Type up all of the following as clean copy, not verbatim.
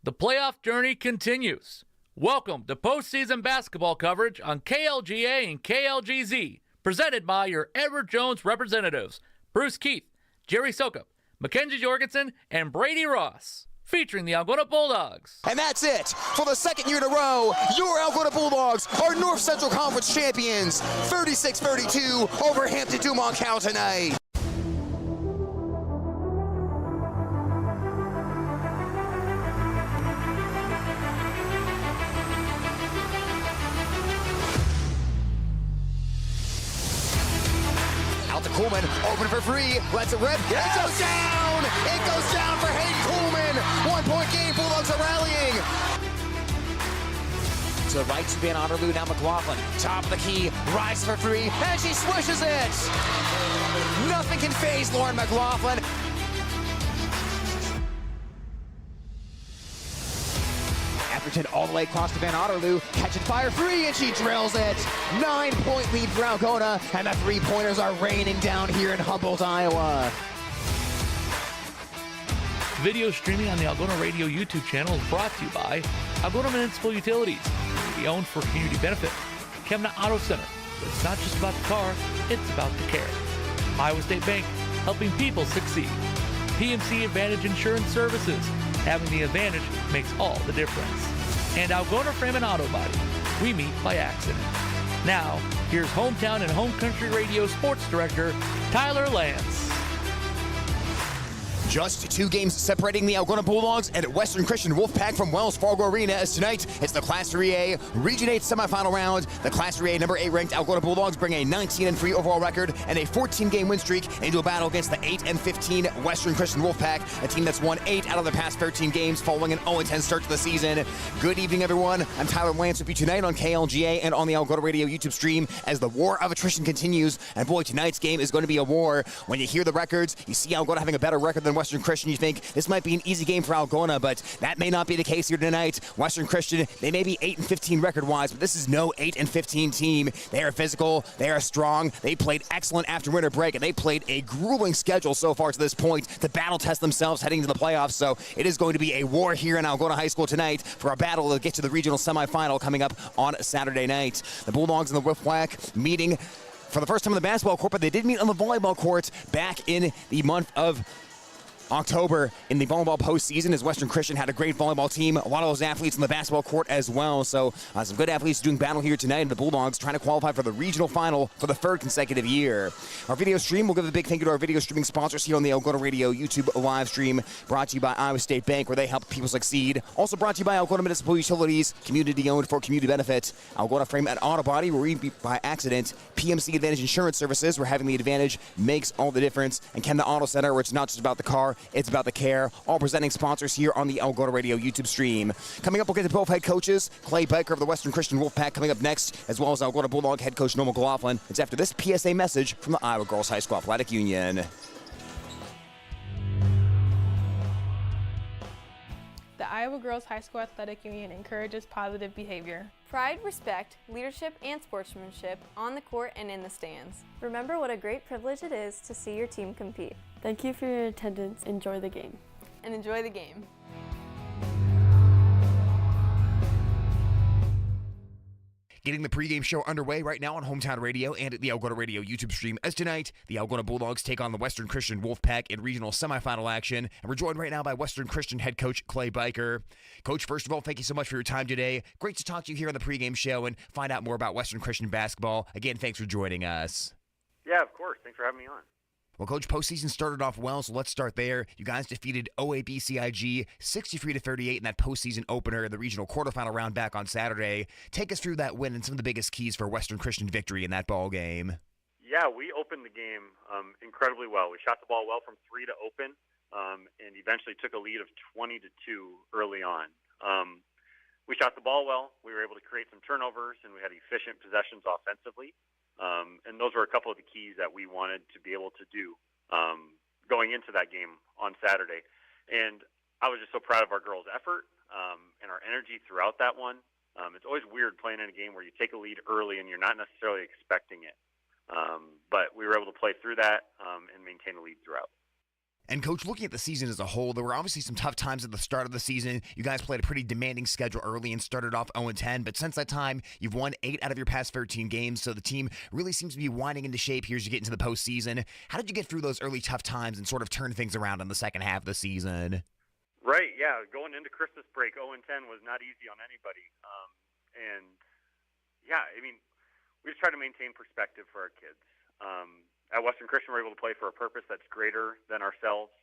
The playoff journey continues. Welcome to postseason basketball coverage on KLGA and KLGZ, presented by your Edward Jones representatives, Bruce Keith, Jerry Sokup, Mackenzie Jorgensen, and Brady Ross, featuring the Algona Bulldogs. And that's it. For the second year in a row, your Algona Bulldogs are North Central Conference champions, 36-32 over Hampton-Dumont Cal tonight. Out to Coleman, open for three, lets it rip, yes! It goes down! It goes down for Hayden Coleman! 1 point game, Bulldogs are rallying! To the right to Van Otterloo, now McLaughlin, top of the key, rises for three, and she swishes it! Nothing can faze Lauren McLaughlin. Atherton all the way across to Van Otterloo, catching fire three, and she drills it. 9 point lead for Algona, and the three-pointers are raining down here in Humboldt, Iowa. Video streaming on the Algona Radio YouTube channel is brought to you by Algona Municipal Utilities, owned for community benefit. Chemna Auto Center, but it's not just about the car, it's about the care. Iowa State Bank, helping people succeed. PMC Advantage Insurance Services, having the advantage makes all the difference. And Algona Frame and Auto Body, we meet by accident. Now, here's Hometown and Home Country Radio Sports Director, Tyler Lance. Just 2 games separating the Algona Bulldogs and Western Christian Wolfpack from Wells Fargo Arena, as tonight it's the Class 3A Region 8 semifinal round. The Class 3A number 8 ranked Algona Bulldogs bring a 19-3 overall record and a 14-game win streak into a battle against the 8-15 Western Christian Wolfpack, a team that's won 8 out of the past 13 games following an 0-10 start to the season. Good evening, everyone. I'm Tyler Lance with you tonight on KLGA and on the Algona Radio YouTube stream as the war of attrition continues. And boy, tonight's game is going to be a war. When you hear the records, you see Algona having a better record than Western Christian, you think this might be an easy game for Algona, but that may not be the case here tonight. Western Christian, they may be 8-15 record-wise, but this is no 8-15 team. They are physical, they are strong, they played excellent after winter break, and they played a grueling schedule so far to this point to battle test themselves heading to the playoffs, so it is going to be a war here in Algona High School tonight for a battle to get to the regional semifinal coming up on Saturday night. The Bulldogs and the Wolfpack meeting for the first time on the basketball court, but they did meet on the volleyball court back in the month of October in the volleyball postseason, as Western Christian had a great volleyball team. A lot of those athletes on the basketball court as well. So some good athletes doing battle here tonight, and the Bulldogs trying to qualify for the regional final for the 3rd consecutive year. Our video stream, we'll give a big thank you to our video streaming sponsors here on the Algona Radio YouTube live stream, brought to you by Iowa State Bank, where they help people succeed. Also brought to you by Algona Municipal Utilities, community owned for community benefit. Algona Frame and Auto Body, where we beat by accident. PMC Advantage Insurance Services, where having the advantage makes all the difference. And Chemna Auto Center, where it's not just about the car, it's about the care. All presenting sponsors here on the Algona Radio YouTube stream. Coming up, we'll get to both head coaches. Clay Biker of the Western Christian Wolfpack coming up next, as well as Algona Bulldog head coach Noah McLaughlin. It's after this PSA message from the Iowa Girls High School Athletic Union. The Iowa Girls High School Athletic Union encourages positive behavior. Pride, respect, leadership, and sportsmanship on the court and in the stands. Remember what a great privilege it is to see your team compete. Thank you for your attendance. Enjoy the game. And enjoy the game. Getting the pregame show underway right now on Hometown Radio and at the Algona Radio YouTube stream, as tonight, the Algona Bulldogs take on the Western Christian Wolfpack in regional semifinal action. And we're joined right now by Western Christian head coach Clay Biker. Coach, first of all, thank you so much for your time today. Great to talk to you here on the pregame show and find out more about Western Christian basketball. Again, thanks for joining us. Yeah, of course. Thanks for having me on. Well, Coach, postseason started off well, so let's start there. You guys defeated OABCIG 63-38 in that postseason opener in the regional quarterfinal round back on Saturday. Take us through that win and some of the biggest keys for Western Christian victory in that ball game. Yeah, we opened the game incredibly well. We shot the ball well from 3 to open, and eventually took a lead of 20-2 early on. We shot the ball well. We were able to create some turnovers, and we had efficient possessions offensively. And those were a couple of the keys that we wanted to be able to do going into that game on Saturday. And I was just so proud of our girls' effort and our energy throughout that one. It's always weird playing in a game where you take a lead early and you're not necessarily expecting it. But we were able to play through that and maintain a lead throughout. And, Coach, looking at the season as a whole, there were obviously some tough times at the start of the season. You guys played a pretty demanding schedule early and started off 0-10, but since that time, you've won 8 out of your past 13 games, so the team really seems to be winding into shape here as you get into the postseason. How did you get through those early tough times and sort of turn things around in the second half of the season? Right, yeah. Going into Christmas break, 0-10 was not easy on anybody. We just try to maintain perspective for our kids. At Western Christian, we're able to play for a purpose that's greater than ourselves.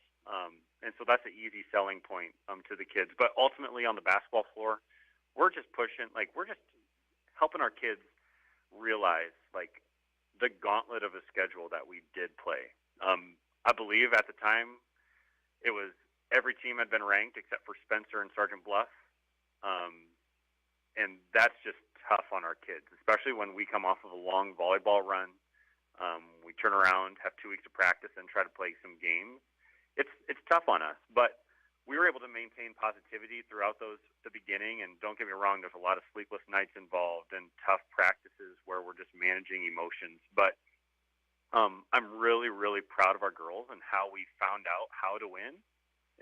And so that's an easy selling point to the kids. But ultimately on the basketball floor, we're just pushing, we're just helping our kids realize, the gauntlet of a schedule that we did play. I believe at the time it was every team had been ranked except for Spencer and Sergeant Bluff. And that's just tough on our kids, especially when we come off of a long volleyball run. We turn around, have 2 weeks of practice, and try to play some games. It's tough on us, but we were able to maintain positivity throughout the beginning. And don't get me wrong, there's a lot of sleepless nights involved and tough practices where we're just managing emotions. But I'm really, really proud of our girls and how we found out how to win,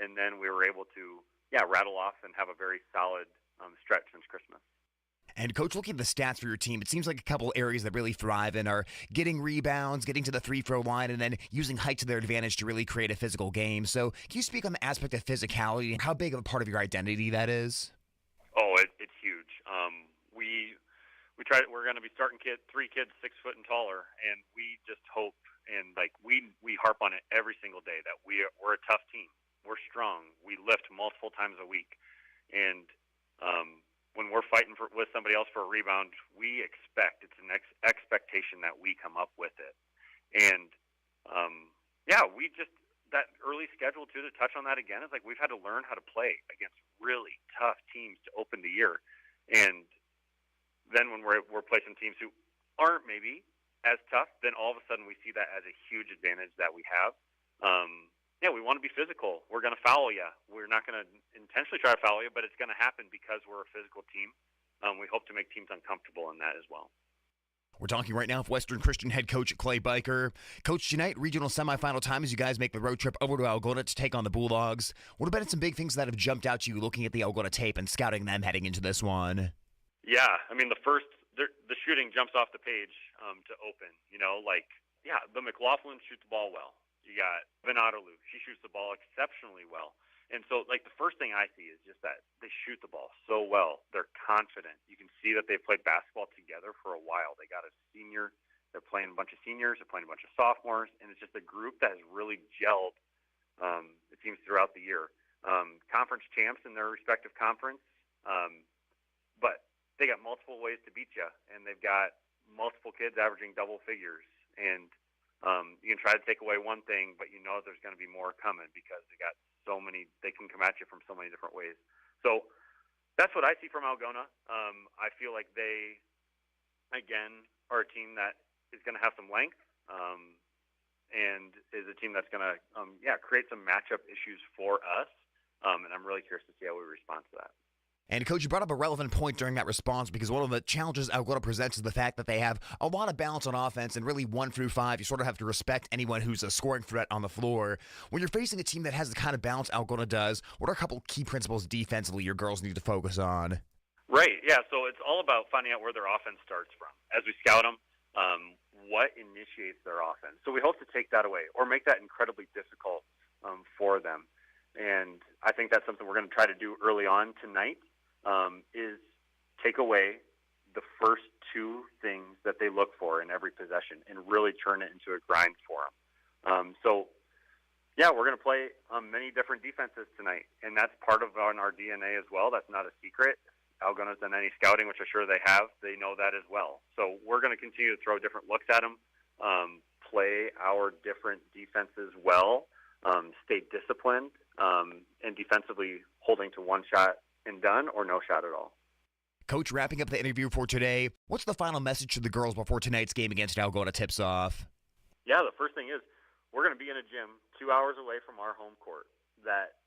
and then we were able to rattle off and have a very solid stretch since Christmas. And, Coach, looking at the stats for your team, it seems like a couple areas that really thrive in are getting rebounds, getting to the free-throw line, and then using height to their advantage to really create a physical game. So can you speak on the aspect of physicality and how big of a part of your identity that is? Oh, it's huge. We're going to be starting 3 kids 6 foot and taller, and we just hope and we harp on it every single day that we're a tough team. We're strong. We lift multiple times a week, and when we're fighting with somebody else for a rebound, we expect it's an expectation that we come up with it. And we just that early schedule too. To touch on that again, is we've had to learn how to play against really tough teams to open the year, and then when we're playing teams who aren't maybe as tough, then all of a sudden we see that as a huge advantage that we have. We want to be physical. We're going to foul you. We're not going to intentionally try to foul you, but it's going to happen because we're a physical team. We hope to make teams uncomfortable in that as well. We're talking right now with Western Christian head coach Clay Biker. Coach, tonight, regional semifinal time as you guys make the road trip over to Algona to take on the Bulldogs. What have been some big things that have jumped out to you looking at the Algona tape and scouting them heading into this one? Yeah, the shooting jumps off the page to open. The McLaughlin shoots the ball well. You got Venadalu. She shoots the ball exceptionally well. And so, the first thing I see is just that they shoot the ball so well. They're confident. You can see that they've played basketball together for a while. They got a senior. They're playing a bunch of seniors. They're playing a bunch of sophomores. And it's just a group that has really gelled, it seems, throughout the year. Conference champs in their respective conference. But they got multiple ways to beat you. And they've got multiple kids averaging double figures. And you can try to take away one thing, but you know there's going to be more coming because they got so many. They can come at you from so many different ways. So that's what I see from Algona. I feel like they, again, are a team that is going to have some length and is a team that's going to, create some matchup issues for us. And I'm really curious to see how we respond to that. And, Coach, you brought up a relevant point during that response because one of the challenges Algona presents is the fact that they have a lot of balance on offense, and really 1 through 5, you sort of have to respect anyone who's a scoring threat on the floor. When you're facing a team that has the kind of balance Algona does, what are a couple key principles defensively your girls need to focus on? Right, yeah, so it's all about finding out where their offense starts from. As we scout them, what initiates their offense? So we hope to take that away or make that incredibly difficult for them. And I think that's something we're going to try to do early on tonight. Is take away the first 2 things that they look for in every possession and really turn it into a grind for them. We're going to play many different defenses tonight, and that's part of our DNA as well. That's not a secret. Algona's done any scouting, which I'm sure they have. They know that as well. So we're going to continue to throw different looks at them, play our different defenses well, stay disciplined, and defensively holding to one shot and done or no shot at all. Coach, wrapping up the interview for today, what's the final message to the girls before tonight's game against Algona tips off? Yeah, the first thing is we're going to be in a gym 2 hours away from our home court that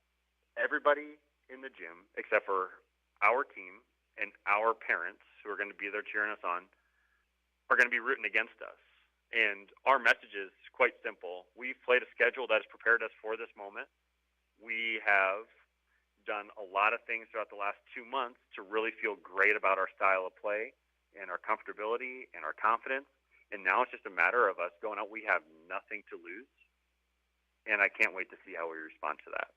everybody in the gym, except for our team and our parents who are going to be there cheering us on, are going to be rooting against us. And our message is quite simple. We've played a schedule that has prepared us for this moment. We have done a lot of things throughout the last 2 months to really feel great about our style of play and our comfortability and our confidence. And now it's just a matter of us going out. We have nothing to lose. And I can't wait to see how we respond to that.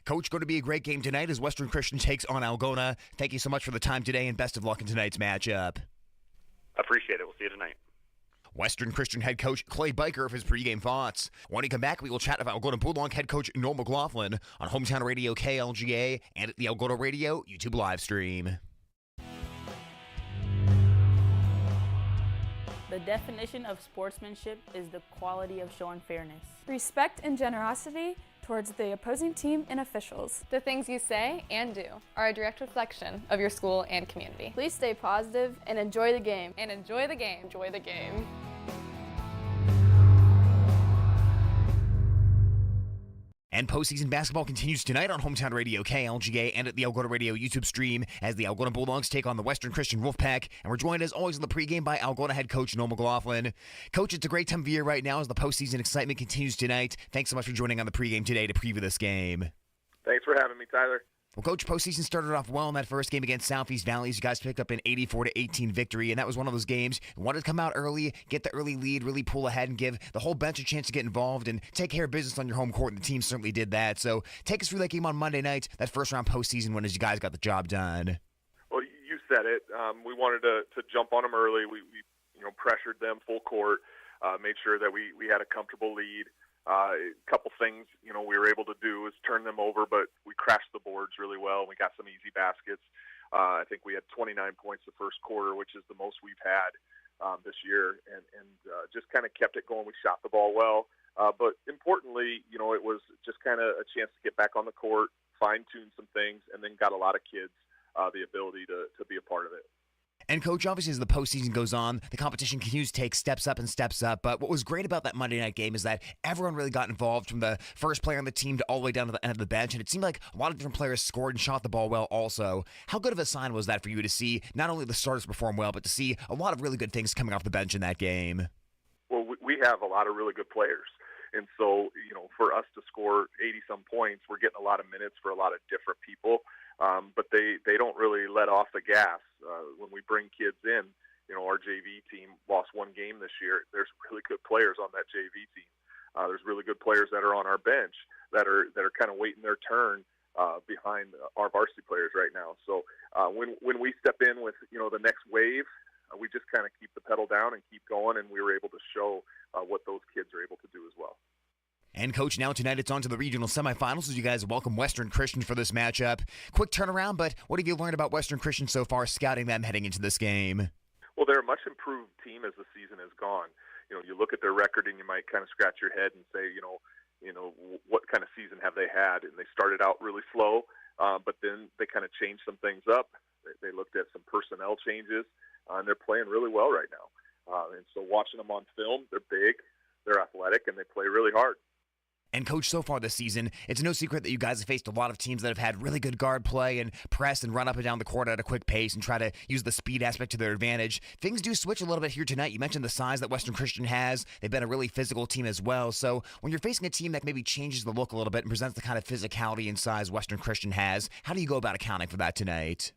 Coach, going to be a great game tonight as Western Christian takes on Algona. Thank you so much for the time today, and best of luck in tonight's matchup. Appreciate it. We'll see you tonight. Western Christian head coach Clay Biker of his pregame thoughts. When we come back, we will chat about Algona Bulldog head coach Noel McLaughlin on Hometown Radio KLGA and at the Algona Radio YouTube live stream. The definition of sportsmanship is the quality of showing fairness. Respect and generosity towards the opposing team and officials. The things you say and do are a direct reflection of your school and community. Please stay positive and enjoy the game. And enjoy the game. Enjoy the game. And postseason basketball continues tonight on Hometown Radio KLGA and at the Algona Radio YouTube stream as the Algona Bulldogs take on the Western Christian Wolfpack. And we're joined as always in the pregame by Algona head coach Noel McLaughlin. Coach, it's a great time of year right now as the postseason excitement continues tonight. Thanks so much for joining on the pregame today to preview this game. Thanks for having me, Tyler. Well, Coach, postseason started off well in that first game against Southeast Valley. You guys picked up an 84-18 victory, and that was one of those games you wanted to come out early, get the early lead, really pull ahead, and give the whole bench a chance to get involved and take care of business on your home court, and the team certainly did that. So take us through that game on Monday night, that first round postseason win as you guys got the job done. Well, you said it. We wanted to jump on them early. We pressured them full court, made sure that we had a comfortable lead. A couple things, we were able to do is turn them over, but we crashed the boards really well. We got some easy baskets. I think we had 29 points the first quarter, which is the most we've had this year, and just kind of kept it going. We shot the ball well, but importantly, it was just kind of a chance to get back on the court, fine-tune some things, and then got a lot of kids the ability to be a part of it. And, Coach, obviously as the postseason goes on, the competition continues to take steps up and steps up. But what was great about that Monday night game is that everyone really got involved from the first player on the team to all the way down to the end of the bench. And it seemed like a lot of different players scored and shot the ball well also. How good of a sign was that for you to see not only the starters perform well, but to see a lot of really good things coming off the bench in that game? Well, we have a lot of really good players. And so, for us to score 80-some points, we're getting a lot of minutes for a lot of different people. But they don't really let off the gas. When we bring kids in, our JV team lost one game this year. There's really good players on that JV team. There's really good players that are on our bench that are kind of waiting their turn behind our varsity players right now. So when we step in with the next wave, we just kind of keep the pedal down and keep going, and we were able to show what those kids are able to do as well. And, Coach, now tonight it's on to the regional semifinals as you guys welcome Western Christian for this matchup. Quick turnaround, but what have you learned about Western Christian so far, scouting them heading into this game? Well, they're a much improved team as the season has gone. You look at their record and you might kind of scratch your head and say, what kind of season have they had? And they started out really slow, but then they kind of changed some things up. They looked at some personnel changes, and they're playing really well right now. And so watching them on film, they're big, they're athletic, and they play really hard. And, Coach, so far this season, it's no secret that you guys have faced a lot of teams that have had really good guard play and press and run up and down the court at a quick pace and try to use the speed aspect to their advantage. Things do switch a little bit here tonight. You mentioned the size that Western Christian has. They've been a really physical team as well. So when you're facing a team that maybe changes the look a little bit and presents the kind of physicality and size Western Christian has, how do you go about accounting for that tonight?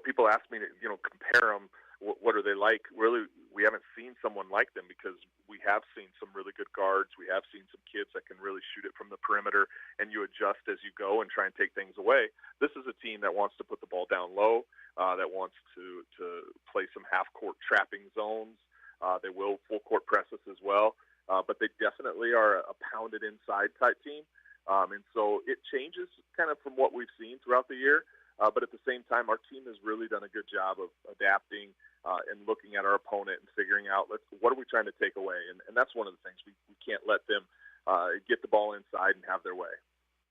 People ask me to, compare them. What are they like? Really, we haven't seen someone like them because we have seen some really good guards. We have seen some kids that can really shoot it from the perimeter, and you adjust as you go and try and take things away. This is a team that wants to put the ball down low, that wants to play some half-court trapping zones. They will full-court press us as well, but they definitely are a pounded inside type team. And so it changes kind of from what we've seen throughout the year. But at the same time, our team has really done a good job of adapting and looking at our opponent and figuring out what are we trying to take away. And that's one of the things. We can't let them get the ball inside and have their way.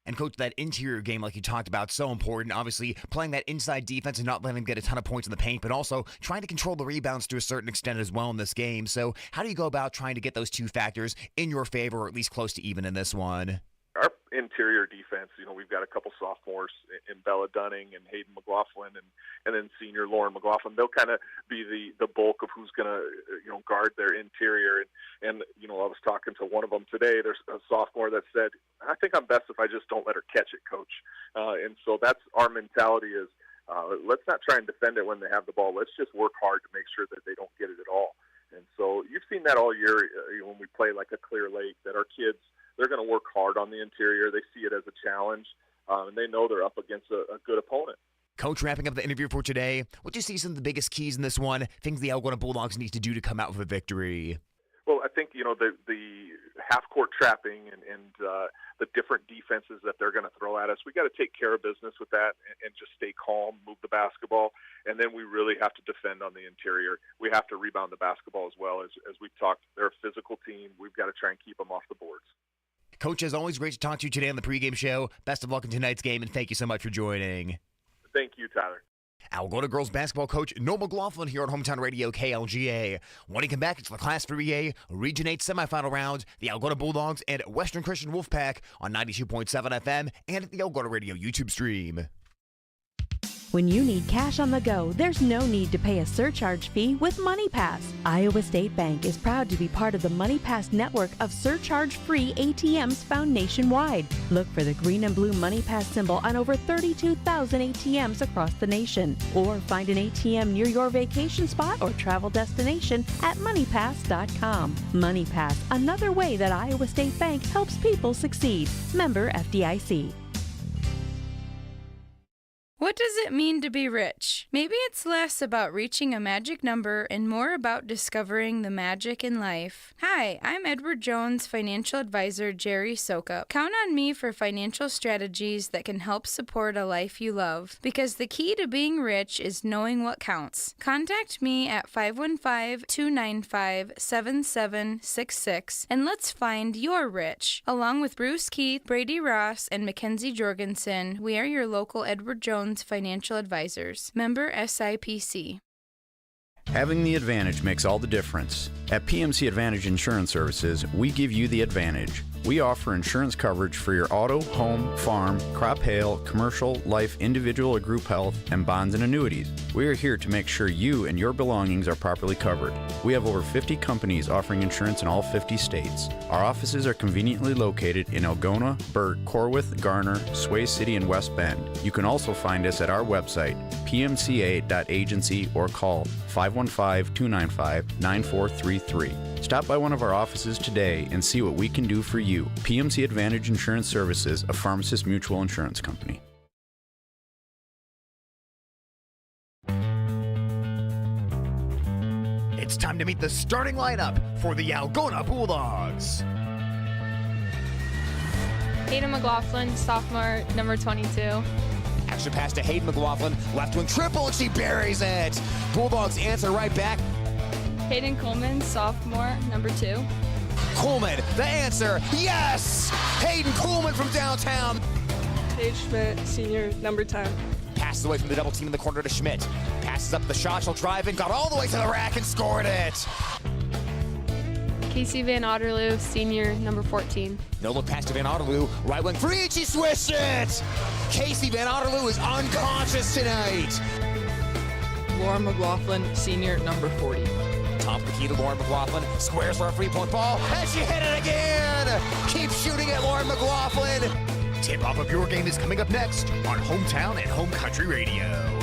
And, Coach, that interior game, like you talked about, so important. Obviously, playing that inside defense and not letting them get a ton of points in the paint, but also trying to control the rebounds to a certain extent as well in this game. So how do you go about trying to get those two factors in your favor or at least close to even in this one? Our interior defense, we've got a couple sophomores in Bella Dunning and Hayden McLaughlin and then senior Lauren McLaughlin. They'll kind of be the bulk of who's going to, guard their interior. And I was talking to one of them today. There's a sophomore that said, I think I'm best if I just don't let her catch it, Coach. And so that's our mentality is, let's not try and defend it when they have the ball. Let's just work hard to make sure that they don't get it at all. And so you've seen that all year when we play like a Clear Lake, that our kids, they're going to work hard on the interior. They see it as a challenge, and they know they're up against a good opponent. Coach, wrapping up the interview for today, what do you see some of the biggest keys in this one, things the Algona Bulldogs need to do to come out with a victory? Well, I think, the half-court trapping and the different defenses that they're going to throw at us, we got to take care of business with that and just stay calm, move the basketball, and then we really have to defend on the interior. We have to rebound the basketball as well. As we've talked, they're a physical team. We've got to try and keep them off the boards. Coach, as always, great to talk to you today on the pregame show. Best of luck in tonight's game, and thank you so much for joining. Thank you, Tyler. Algona girls basketball coach Noah McLaughlin here on Hometown Radio KLGA. When he come back, it's the Class 3A Region 8 semifinal round. The Algona Bulldogs and Western Christian Wolfpack on 92.7 FM and the Algona Radio YouTube stream. When you need cash on the go, there's no need to pay a surcharge fee with MoneyPass. Iowa State Bank is proud to be part of the MoneyPass network of surcharge-free ATMs found nationwide. Look for the green and blue MoneyPass symbol on over 32,000 ATMs across the nation. Or find an ATM near your vacation spot or travel destination at MoneyPass.com. MoneyPass, another way that Iowa State Bank helps people succeed. Member FDIC. What does it mean to be rich? Maybe it's less about reaching a magic number and more about discovering the magic in life. Hi, I'm Edward Jones financial advisor Jerry Sokup. Count on me for financial strategies that can help support a life you love, because the key to being rich is knowing what counts. Contact me at 515-295-7766 and let's find your rich. Along with Bruce Keith, Brady Ross, and Mackenzie Jorgensen, we are your local Edward Jones financial advisors. Member SIPC. Having the advantage makes all the difference. At PMC Advantage Insurance Services, we give you the advantage. We offer insurance coverage for your auto, home, farm, crop hail, commercial, life, individual or group health, and bonds and annuities. We are here to make sure you and your belongings are properly covered. We have over 50 companies offering insurance in all 50 states. Our offices are conveniently located in Algona, Burt, Corwith, Garner, Sway City, and West Bend. You can also find us at our website, pmca.agency, or call 515-295-9433. Stop by one of our offices today and see what we can do for you. PMC Advantage Insurance Services, a Pharmacist Mutual Insurance Company. It's time to meet the starting lineup for the Algona Bulldogs. Hayden McLaughlin, sophomore, number 22. Extra pass to Hayden McLaughlin, left wing triple, and she buries it. Bulldogs answer right back. Hayden Coleman, sophomore, number 2. Coleman, the answer, yes! Hayden Coleman from downtown. Paige Schmidt, senior, number 10. Passes away from the double team in the corner to Schmidt. Passes up the shot, she'll drive in, got all the way to the rack and scored it. Casey Van Otterloo, senior, number 14. No look pass to Van Otterloo, right wing free, and she swished it! Casey Van Otterloo is unconscious tonight. Lauren McLaughlin, senior, number 40. Top of the key to Lauren McLaughlin, squares for a three-point ball, and she hit it again! Keep shooting at Lauren McLaughlin. Tip-off of your game is coming up next on Hometown and Home Country Radio.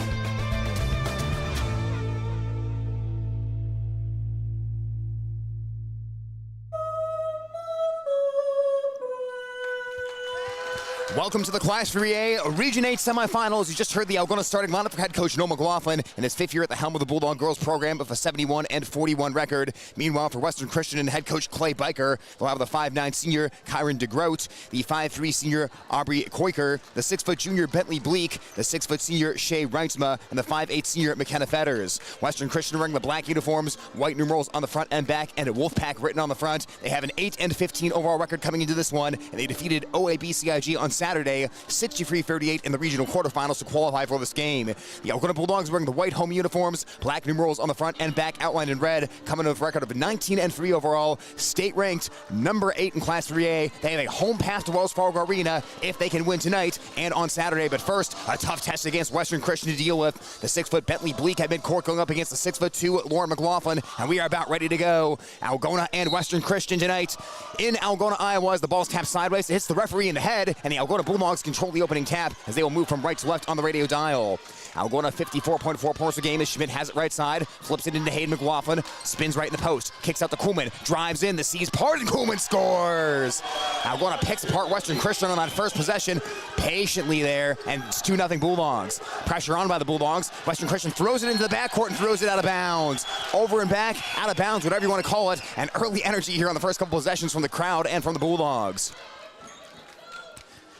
Welcome to the Class 3A Region 8 semifinals. You just heard the Algona starting lineup for head coach Noah McLaughlin in his 5th year at the helm of the Bulldog girls program with a 71-41 record. Meanwhile, for Western Christian and head coach Clay Biker, they'll have the 5'9 senior Kyron DeGroat, the 5'3 senior Aubrey Koiker, the 6' junior Bentley Bleak, the 6' senior Shay Reinsma, and the 5'8 senior McKenna Fetters. Western Christian wearing the black uniforms, white numerals on the front and back, and a Wolfpack written on the front. They have an 8-15 overall record coming into this one, and they defeated OABCIG on Saturday Saturday, 63-38 in the regional quarterfinals to qualify for this game. The Algona Bulldogs wearing the white home uniforms, black numerals on the front and back outlined in red, coming with a record of 19-3 overall, state-ranked number 8 in Class 3A. They have a home path to Wells Fargo Arena if they can win tonight and on Saturday. But first, a tough test against Western Christian to deal with. The 6-foot Bentley Bleak at midcourt going up against the 6'2" Lauren McLaughlin, and we are about ready to go. Algona and Western Christian tonight in Algona, Iowa, as the ball's tapped sideways. It hits the referee in the head, and the Algona Bulldogs control the opening tap as they will move from right to left on the radio dial. Algona 54.4 points a game as Schmidt has it right side, flips it into Hayden McLaughlin, spins right in the post, kicks out to Kuhlman, drives in, the C's part, and Kuhlman scores! Algona picks apart Western Christian on that first possession, patiently there, and it's 2-0 Bulldogs. Pressure on by the Bulldogs. Western Christian throws it into the backcourt and throws it out of bounds. Over and back, out of bounds, whatever you want to call it, and early energy here on the first couple possessions from the crowd and from the Bulldogs.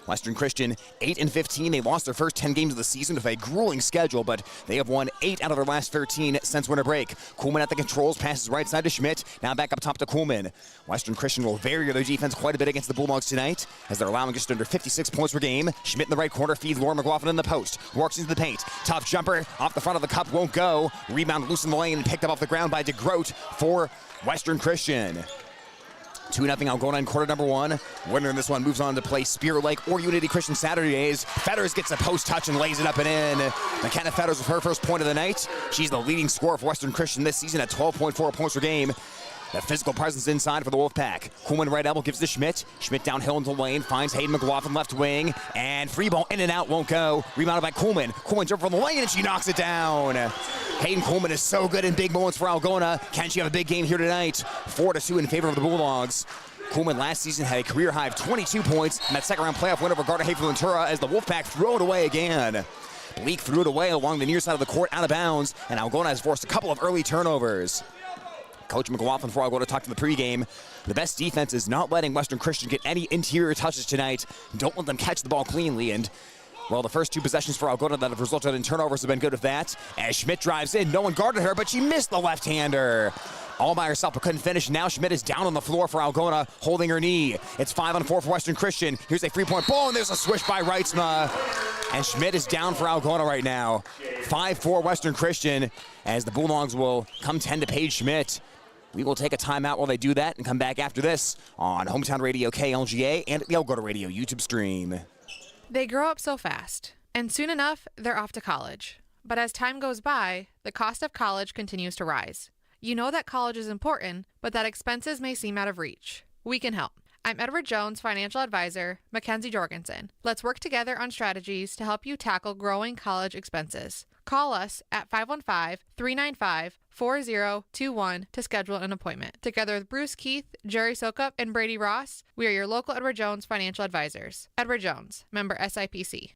Western Christian 8-15. They lost their first 10 games of the season with a grueling schedule, but they have won 8 out of their last 13 since winter break. Kuhlman at the controls, passes right side to Schmidt. Now back up top to Kuhlman. Western Christian will vary their defense quite a bit against the Bulldogs tonight, as they're allowing just under 56 points per game. Schmidt in the right corner feeds Lauren McLaughlin in the post. Works into the paint. Tough jumper off the front of the cup, won't go. Rebound loose in the lane and picked up off the ground by DeGroat for Western Christian. 2-0 Algona in quarter number 1. Winner in this one moves on to play Spear Lake or Unity Christian Saturdays. Fetters gets a post touch and lays it up and in. McKenna Fetters with her first point of the night. She's the leading scorer for Western Christian this season at 12.4 points per game. The physical presence inside for the Wolfpack. Kuhlman right elbow gives to Schmidt. Schmidt downhill into the lane, finds Hayden McLaughlin left wing, and free ball in and out, won't go. Rebounded by Kuhlman. Kuhlman jumps from the lane and she knocks it down. Hayden Kuhlman is so good in big moments for Algona. Can she have a big game here tonight? 4-2 in favor of the Bulldogs. Kuhlman last season had a career high of 22 points in that second round playoff win over Garda Hafer-Ventura as the Wolfpack throw it away again. Bleak threw it away along the near side of the court, out of bounds, and Algona has forced a couple of early turnovers. Coach McLaughlin, before I go to talk to the pregame, the best defense is not letting Western Christian get any interior touches tonight. Don't let them catch the ball cleanly. And, well, the first 2 possessions for Algona that have resulted in turnovers have been good with that. As Schmidt drives in, no one guarded her, but she missed the left-hander. All by herself, but couldn't finish. Now Schmidt is down on the floor for Algona, holding her knee. It's 5-on-4 for Western Christian. Here's a 3-point ball, and there's a swish by Reitzma. And Schmidt is down for Algona right now. 5-4 Western Christian, as the Bulldogs will come 10 to Paige Schmidt. We will take a timeout while they do that and come back after this on Hometown Radio KLGA and the Algona Radio YouTube stream. They grow up so fast, and soon enough, they're off to college. But as time goes by, the cost of college continues to rise. You know that college is important, but that expenses may seem out of reach. We can help. I'm Edward Jones, financial advisor, Mackenzie Jorgensen. Let's work together on strategies to help you tackle growing college expenses. Call us at 515-395-4021 to schedule an appointment. Together with Bruce Keith, Jerry Sokup, and Brady Ross, we are your local Edward Jones financial advisors. Edward Jones, member SIPC.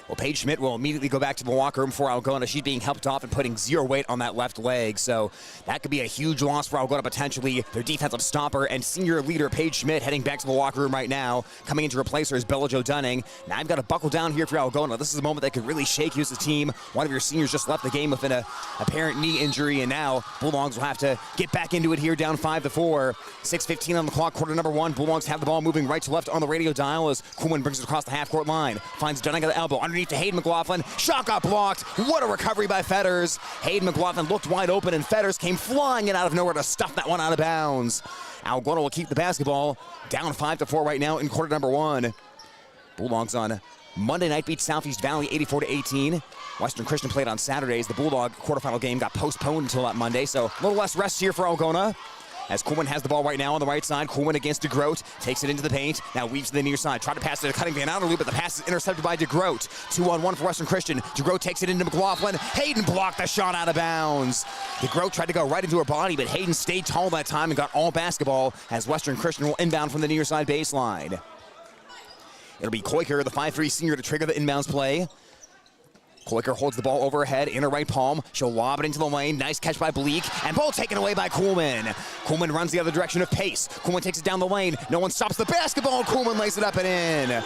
Well, Paige Schmidt will immediately go back to the locker room for Algona. She's being helped off and putting 0 weight on that left leg, so that could be a huge loss for Algona potentially. Their defensive stopper and senior leader Paige Schmidt heading back to the locker room right now. Coming in to replace her is Bella Jo Dunning. Now I've got to buckle down here for Algona. This is a moment that could really shake you as a team. One of your seniors just left the game with an apparent knee injury, and now Bulldogs will have to get back into it here, down 5-4. 6:15 on the clock, quarter number 1. Bulldogs have the ball moving right to left on the radio dial as Kuhlman brings it across the half-court line. Finds Dunning at the elbow, underneath to Hayden McLaughlin. Shot got blocked. What a recovery by Fetters. Hayden McLaughlin looked wide open, and Fetters came flying in out of nowhere to stuff that one out of bounds. Algona will keep the basketball down 5-4 right now in quarter number 1. Bulldogs on Monday night beat Southeast Valley 84-18. Western Christian played on Saturdays. The Bulldog quarterfinal game got postponed until that Monday, so a little less rest here for Algona. As Kuhlman has the ball right now on the right side. Kuhlman against DeGroat. Takes it into the paint. Now weaves to the near side. Tried to pass it to Cunningham outer loop, but the pass is intercepted by DeGroat. 2-on-1 for Western Christian. DeGroat takes it into McLaughlin. Hayden blocked the shot out of bounds. DeGroat tried to go right into her body, but Hayden stayed tall that time and got all basketball as Western Christian will inbound from the near side baseline. It'll be Koiker, the 5'3" senior, to trigger the inbounds play. Koiker holds the ball over her head in her right palm. She'll lob it into the lane. Nice catch by Bleak. And ball taken away by Kuhlman. Kuhlman runs the other direction of pace. Kuhlman takes it down the lane. No one stops the basketball. Kuhlman lays it up and in.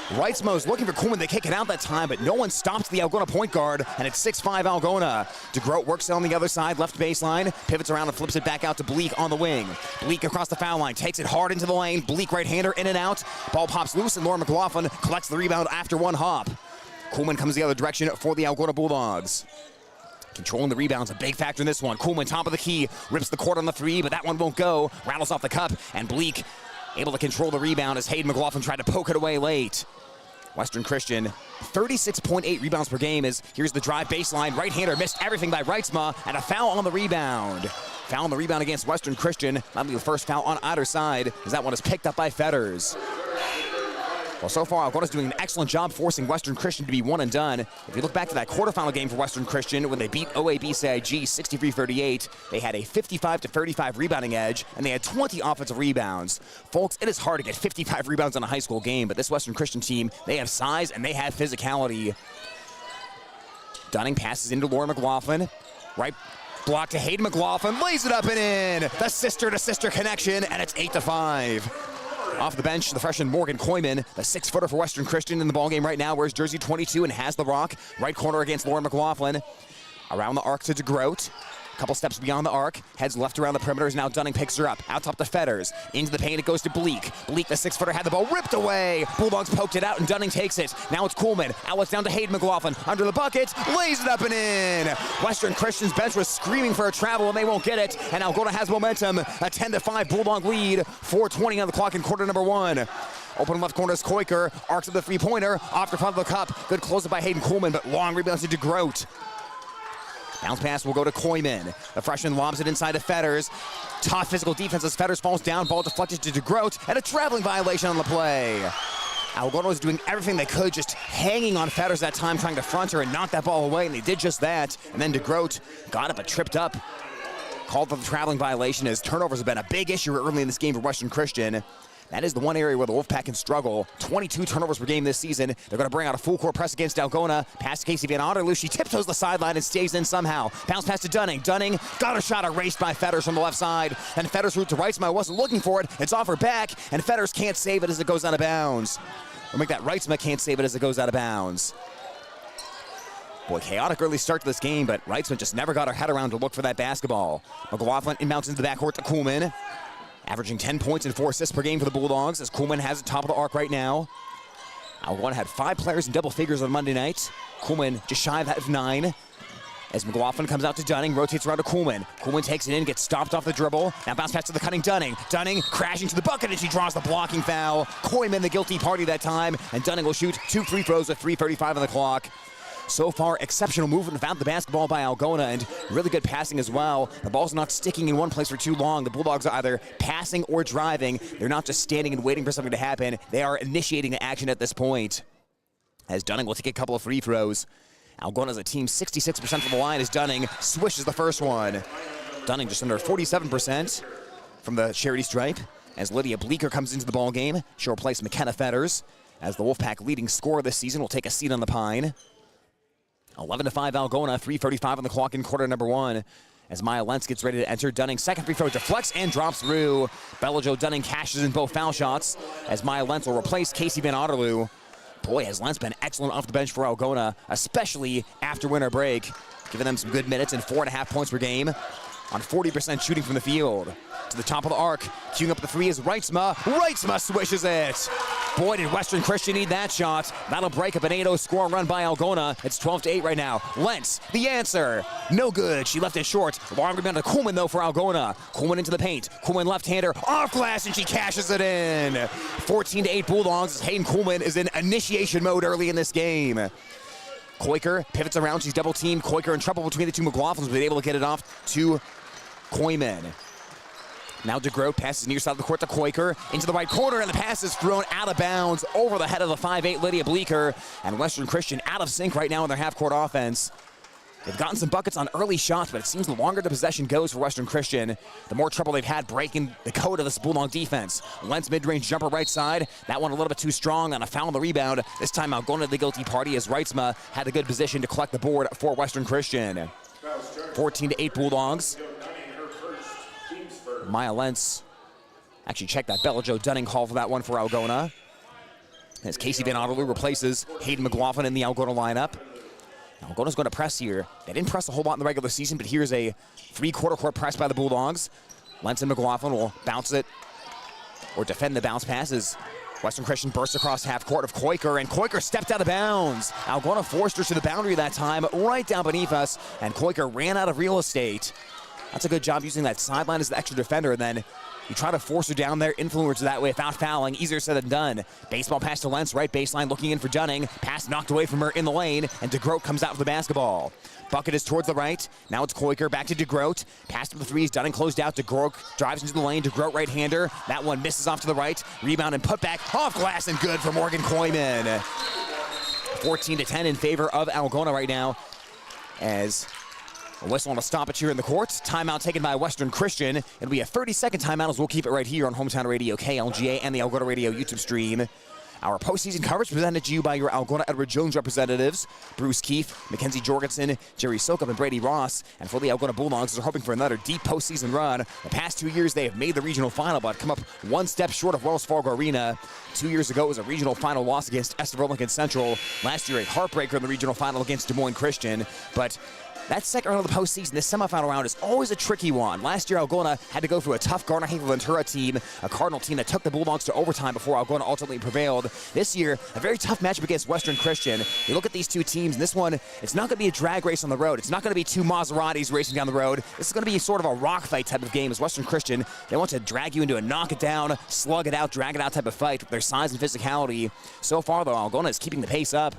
Reitzmo's looking for Kuhlman. They kick it out that time, but no one stops the Algona point guard, and it's 6-5 Algona. DeGroat works it on the other side, left baseline, pivots around and flips it back out to Bleak on the wing. Bleak across the foul line, takes it hard into the lane. Bleak right-hander in and out. Ball pops loose, and Laura McLaughlin collects the rebound after one hop. Kuhlman comes the other direction for the Algona Bulldogs. Controlling the rebound's a big factor in this one. Kuhlman, top of the key, rips the court on the three, but that one won't go. Rattles off the cup, and Bleak able to control the rebound as Hayden McLaughlin tried to poke it away late. Western Christian, 36.8 rebounds per game as here's the drive baseline. Right-hander missed everything by Reitzma, and a foul on the rebound. Foul on the rebound against Western Christian. That'll be the first foul on either side as that one is picked up by Fetters. Well, so far, Algona's doing an excellent job forcing Western Christian to be one and done. If you look back to that quarterfinal game for Western Christian, when they beat OABCIG 63-38, they had a 55-35 rebounding edge, and they had 20 offensive rebounds. Folks, it is hard to get 55 rebounds in a high school game, but this Western Christian team, they have size and they have physicality. Dunning passes into Laura McLaughlin. Right block to Hayden McLaughlin, lays it up and in. The sister-to-sister connection, and it's 8-5. Off the bench, the freshman Morgan Koyman, the 6-footer for Western Christian in the ballgame right now, wears jersey 22 and has the rock. Right corner against Lauren McLaughlin. Around the arc to DeGroat. Couple steps beyond the arc, heads left around the perimeters. Now Dunning picks her up, out top to Fetters. Into the paint, it goes to Bleak. Bleak, the 6-footer, had the ball ripped away. Bulldogs poked it out, and Dunning takes it. Now it's Kuhlman. Outlets down to Hayden McLaughlin. Under the bucket, lays it up and in. Western Christian's bench was screaming for a travel, and they won't get it. And Algona has momentum. A 10-5 Bulldog lead. 4:20 on the clock in quarter number one. Open left corner is Koiker. Arcs of the three-pointer. Off the front of the cup. Good close-up by Hayden Kuhlman, but long rebound to DeGroat. Bounce pass will go to Koyman. The freshman lobs it inside to Fetters. Tough physical defense as Fetters falls down. Ball deflected to DeGroat, and a traveling violation on the play. Algona was doing everything they could, just hanging on Fetters that time, trying to front her and knock that ball away, and they did just that. And then DeGroat got up but tripped up. Called for the traveling violation as turnovers have been a big issue early in this game for Western Christian. That is the one area where the Wolfpack can struggle. 22 turnovers per game this season. They're going to bring out a full court press against Algona. Pass to Casey Van Otterloo. She tiptoes the sideline and stays in somehow. Bounce pass to Dunning. Dunning got a shot erased by Fetters from the left side. And Fetters route to Reitzma wasn't looking for it. It's off her back, and Fetters can't save it as it goes out of bounds. Or make that Reitzma can't save it as it goes out of bounds. Boy, chaotic early start to this game, but Reitzma just never got her head around to look for that basketball. McLaughlin inbounds into the backcourt to Kuhlman. Averaging 10 points and 4 assists per game for the Bulldogs as Kuhlman has it top of the arc right now. Algona had 5 players in double figures on Monday night. Kuhlman just shy of that of 9. As McLaughlin comes out to Dunning, rotates around to Kuhlman. Kuhlman takes it in, gets stopped off the dribble. Now bounce pass to the cutting Dunning. Dunning crashing to the bucket, and she draws the blocking foul. Koyman the guilty party that time, and Dunning will shoot 2 free throws with 3:35 on the clock. So far, exceptional movement without the basketball by Algona, and really good passing as well. The ball's not sticking in one place for too long. The Bulldogs are either passing or driving. They're not just standing and waiting for something to happen. They are initiating the action at this point. As Dunning will take a couple of free throws. Algona's a team 66% from the line as Dunning swishes the first one. Dunning just under 47% from the charity stripe. As Lydia Bleeker comes into the ball game, she'll replace McKenna Fetters. As the Wolfpack leading scorer this season will take a seat on the pine. 11-5 Algona, 3:35 on the clock in quarter number one. As Maya Lentz gets ready to enter, Dunning second free throw deflects and drops through. Bella-Jo Dunning cashes in both foul shots as Maya Lentz will replace Casey Van Otterloo. Boy, has Lentz been excellent off the bench for Algona, especially after winter break, giving them some good minutes and 4.5 points per game on 40% shooting from the field. To the top of the arc, queuing up the three is Reitzma. Reitzma swishes it. Boy, did Western Christian need that shot. That'll break up an 8-0 score run by Algona. It's 12-8 right now. Lentz, the answer. No good. She left it short. Long rebound to Kuhlman, though, for Algona. Kuhlman into the paint. Kuhlman left-hander off glass, and she cashes it in. 14-8 Bulldogs as Hayden Kuhlman is in initiation mode early in this game. Koiker pivots around. She's double-teamed. Koiker in trouble between the two McLaughlins, but able to get it off to Koyman. Now DeGroat passes near side of the court to Koiker into the right corner, and the pass is thrown out of bounds over the head of the 5'8" Lydia Bleeker. And Western Christian out of sync right now in their half-court offense. They've gotten some buckets on early shots, but it seems the longer the possession goes for Western Christian, the more trouble they've had breaking the code of this Bulldog defense. Lentz mid-range jumper right side. That one a little bit too strong on a foul on the rebound. This time out going to the guilty party as Reitzma had a good position to collect the board for Western Christian. 14-8 Bulldogs. Maya Lentz actually checked that Bella-Jo Dunning call for that one for Algona. as Casey Van Otterloo replaces Hayden McLaughlin in the Algona lineup. Algona's going to press here. They didn't press a whole lot in the regular season, but here's a three-quarter court press by the Bulldogs. Lenson McLaughlin will bounce it or defend the bounce passes. Western Christian bursts across half court of Koiker, and Koiker stepped out of bounds. Algona forced her to the boundary that time, right down beneath us, and Koiker ran out of real estate. That's a good job using that sideline as the extra defender, and then you try to force her down there, influence her that way without fouling. Easier said than done. Baseball pass to Lentz, right baseline, looking in for Dunning. Pass knocked away from her in the lane, and DeGroat comes out with the basketball. Bucket is towards the right. Now it's Koiker, back to DeGroat. Pass to the threes, Dunning closed out. DeGroat drives into the lane. DeGroat right-hander. That one misses off to the right. Rebound and put back off glass and good for Morgan Koyman. 14-10 in favor of Algona right now, as a whistle on a stoppage here in the court. Timeout taken by Western Christian. It'll be a 30-second timeout as we'll keep it right here on Hometown Radio, KLGA, and the Algona Radio YouTube stream. Our postseason coverage presented to you by your Algona Edward Jones representatives, Bruce Keefe, Mackenzie Jorgensen, Jerry Sokup, and Brady Ross. And for the Algona Bulldogs, they're hoping for another deep postseason run. The past 2 years, they have made the regional final, but come up one step short of Wells Fargo Arena. 2 years ago, it was a regional final loss against Estherville Lincoln Central. Last year, a heartbreaker in the regional final against Des Moines Christian. But that second round of the postseason, this semifinal round, is always a tricky one. Last year, Algona had to go through a tough Garner-Havel-Ventura team, a Cardinal team that took the Bulldogs to overtime before Algona ultimately prevailed. This year, a very tough matchup against Western Christian. You look at these two teams, and this one, it's not going to be a drag race on the road. It's not going to be two Maseratis racing down the road. This is going to be sort of a rock fight type of game as Western Christian. They want to drag you into a knock it down, slug it out, drag it out type of fight with their size and physicality. So far, though, Algona is keeping the pace up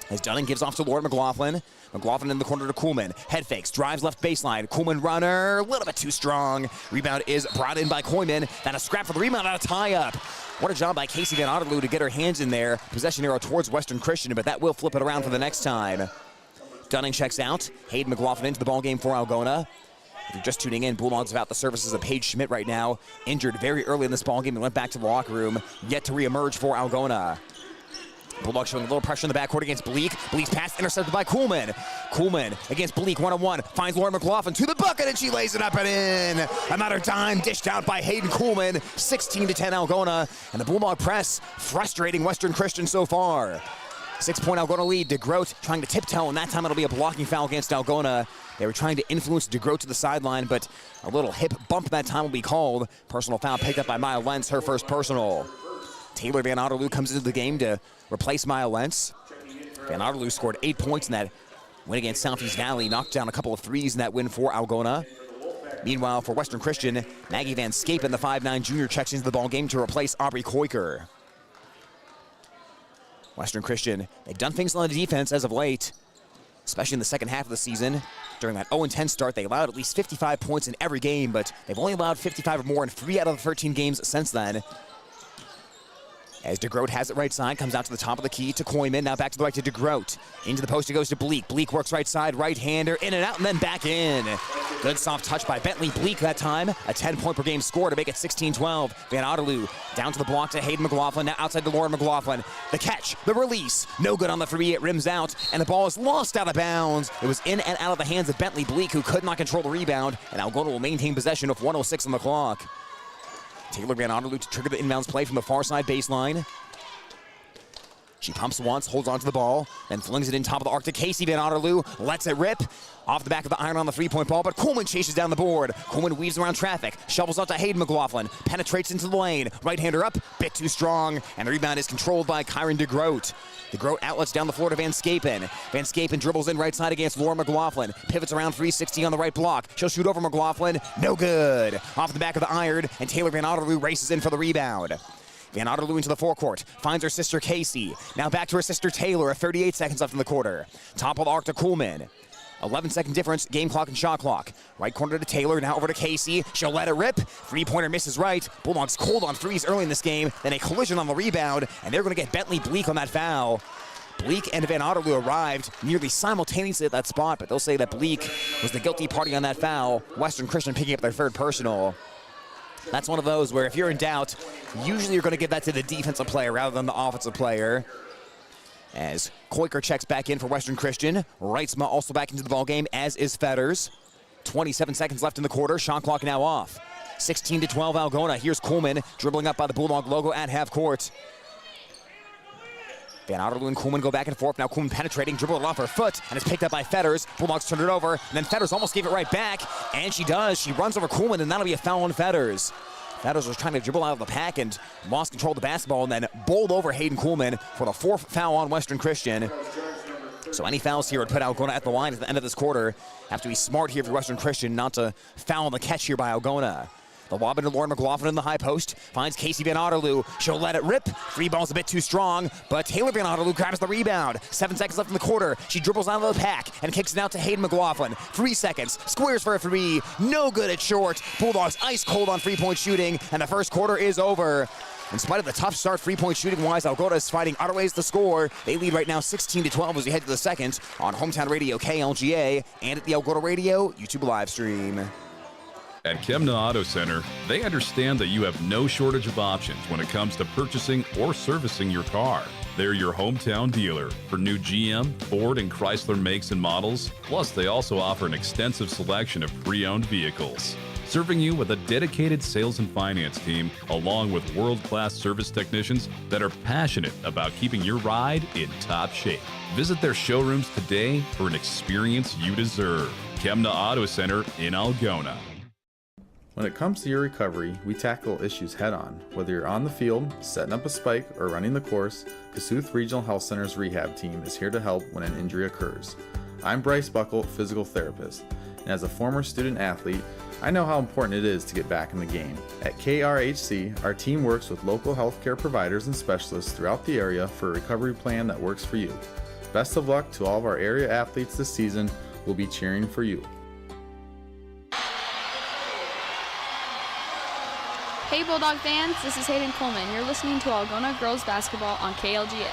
as Dunning gives off to Lord McLaughlin. McLaughlin in the corner to Kuhlman. Head fakes, drives left baseline. Kuhlman runner, a little bit too strong. Rebound is brought in by Koyman. Then a scrap for the rebound on a tie-up. What a job by Casey Van Otterloo to get her hands in there. Possession arrow towards Western Christian, but that will flip it around for the next time. Dunning checks out. Hayden McLaughlin into the ballgame for Algona. If you're just tuning in, Bulldogs without the services of Paige Schmidt right now. Injured very early in this ballgame and went back to the locker room. Yet to reemerge for Algona. Bulldogs showing a little pressure in the backcourt against Bleak. Bleak's pass intercepted by Kuhlman. Kuhlman against Bleak, one-on-one. Finds Lauren McLaughlin to the bucket, and she lays it up and in. Another dime dished out by Hayden Kuhlman. 16-10 Algona. And the Bulldog press frustrating Western Christian so far. 6-point Algona lead. DeGroat trying to tiptoe, and that time it'll be a blocking foul against Algona. They were trying to influence DeGroat to the sideline, but a little hip bump that time will be called. Personal foul picked up by Maya Lentz, her first personal. Taylor Van Otterloo comes into the game to replace Maya Lentz. Van Otterloo scored 8 points in that win against Southeast Valley, knocked down a couple of threes in that win for Algona. Meanwhile, for Western Christian, Maggie Van Scapen, the 5'9 junior, checks into the ballgame to replace Aubrey Koiker. Western Christian, they've done things on the defense as of late, especially in the second half of the season. During that 0-10 start, they allowed at least 55 points in every game, but they've only allowed 55 or more in 3 out of the 13 games since then. As DeGroat has it right side, comes out to the top of the key to Koyman. Now back to the right to DeGroat. Into the post it goes to Bleak. Bleak works right side, right-hander, in and out, and then back in. Good soft touch by Bentley Bleak that time. A 10-point per game score to make it 16-12. Van Otterloo down to the block to Hayden McLaughlin. Now outside to Lauren McLaughlin. The catch, the release. No good on the three. It rims out, and the ball is lost out of bounds. It was in and out of the hands of Bentley Bleak, who could not control the rebound, and Algona will maintain possession with 1:06 on the clock. Taylor Van Otterloo to trigger the inbounds play from the far side baseline. She pumps once, holds onto the ball, then flings it in top of the arc to Casey Van Otterloo. Lets it rip. Off the back of the iron on the three-point ball, but Kuhlman chases down the board. Kuhlman weaves around traffic, shovels out to Hayden McLaughlin, penetrates into the lane. Right-hander up, bit too strong, and the rebound is controlled by Kyron DeGroat. DeGroat outlets down the floor to Van Scapen. Van Scapen dribbles in right side against Laura McLaughlin. Pivots around 360 on the right block. She'll shoot over McLaughlin. No good. Off the back of the iron, and Taylor Van Otterloo races in for the rebound. Van Otterloo into the forecourt, finds her sister Casey. Now back to her sister Taylor, 38 seconds left in the quarter. Top of the arc to Kuhlman. 11-second difference, game clock and shot clock. Right corner to Taylor, now over to Casey. She'll let it rip. Three-pointer misses right. Bulldogs cold on threes early in this game. Then a collision on the rebound, and they're going to get Bentley Bleak on that foul. Bleak and Van Otterloo arrived nearly simultaneously at that spot, but they'll say that Bleak was the guilty party on that foul. Western Christian picking up their third personal. That's one of those where if you're in doubt, usually you're going to give that to the defensive player rather than the offensive player. As Koiker checks back in for Western Christian. Reitzma also back into the ballgame, as is Fetters. 27 seconds left in the quarter. Shot clock now off. 16-12 Algona. Here's Kuhlman dribbling up by the Bulldog logo at half court. Van Otterloo and Koolman go back and forth. Now Koolman penetrating, dribbled it off her foot, and it's picked up by Fetters. Bulldogs turn it over, and then Fetters almost gave it right back, and she does. She runs over Koolman, and that'll be a foul on Fetters. Fetters was trying to dribble out of the pack and lost control of the basketball, and then bowled over Hayden Koolman for the 4th foul on Western Christian. So any fouls here would put Algona at the line at the end of this quarter. Have to be smart here for Western Christian not to foul on the catch here by Algona. The lob into Lauren McLaughlin in the high post. Finds Casey Van Otterloo. She'll let it rip. Free ball's a bit too strong, but Taylor Van Otterloo grabs the rebound. 7 seconds left in the quarter. She dribbles out of the pack and kicks it out to Hayden McLaughlin. 3 seconds. Squares for a free. No good at short. Bulldogs ice cold on three-point shooting, and the first quarter is over. In spite of the tough start three-point shooting-wise, Algona is finding other ways to score. They lead right now 16-12 as we head to the second on Hometown Radio KLGA and at the Algona Radio YouTube live stream. At Kemna Auto Center, they understand that you have no shortage of options when it comes to purchasing or servicing your car. They're your hometown dealer for new GM, Ford, and Chrysler makes and models. Plus, they also offer an extensive selection of pre-owned vehicles. Serving you with a dedicated sales and finance team, along with world-class service technicians that are passionate about keeping your ride in top shape. Visit their showrooms today for an experience you deserve. Kemna Auto Center in Algona. When it comes to your recovery, we tackle issues head-on. Whether you're on the field, setting up a spike, or running the course, Kossuth Regional Health Center's rehab team is here to help when an injury occurs. I'm Bryce Buckle, physical therapist, and as a former student athlete, I know how important it is to get back in the game. At KRHC, our team works with local healthcare providers and specialists throughout the area for a recovery plan that works for you. Best of luck to all of our area athletes this season. We'll be cheering for you. Hey Bulldog fans, this is Hayden Coleman. You're listening to Algona Girls Basketball on KLGA.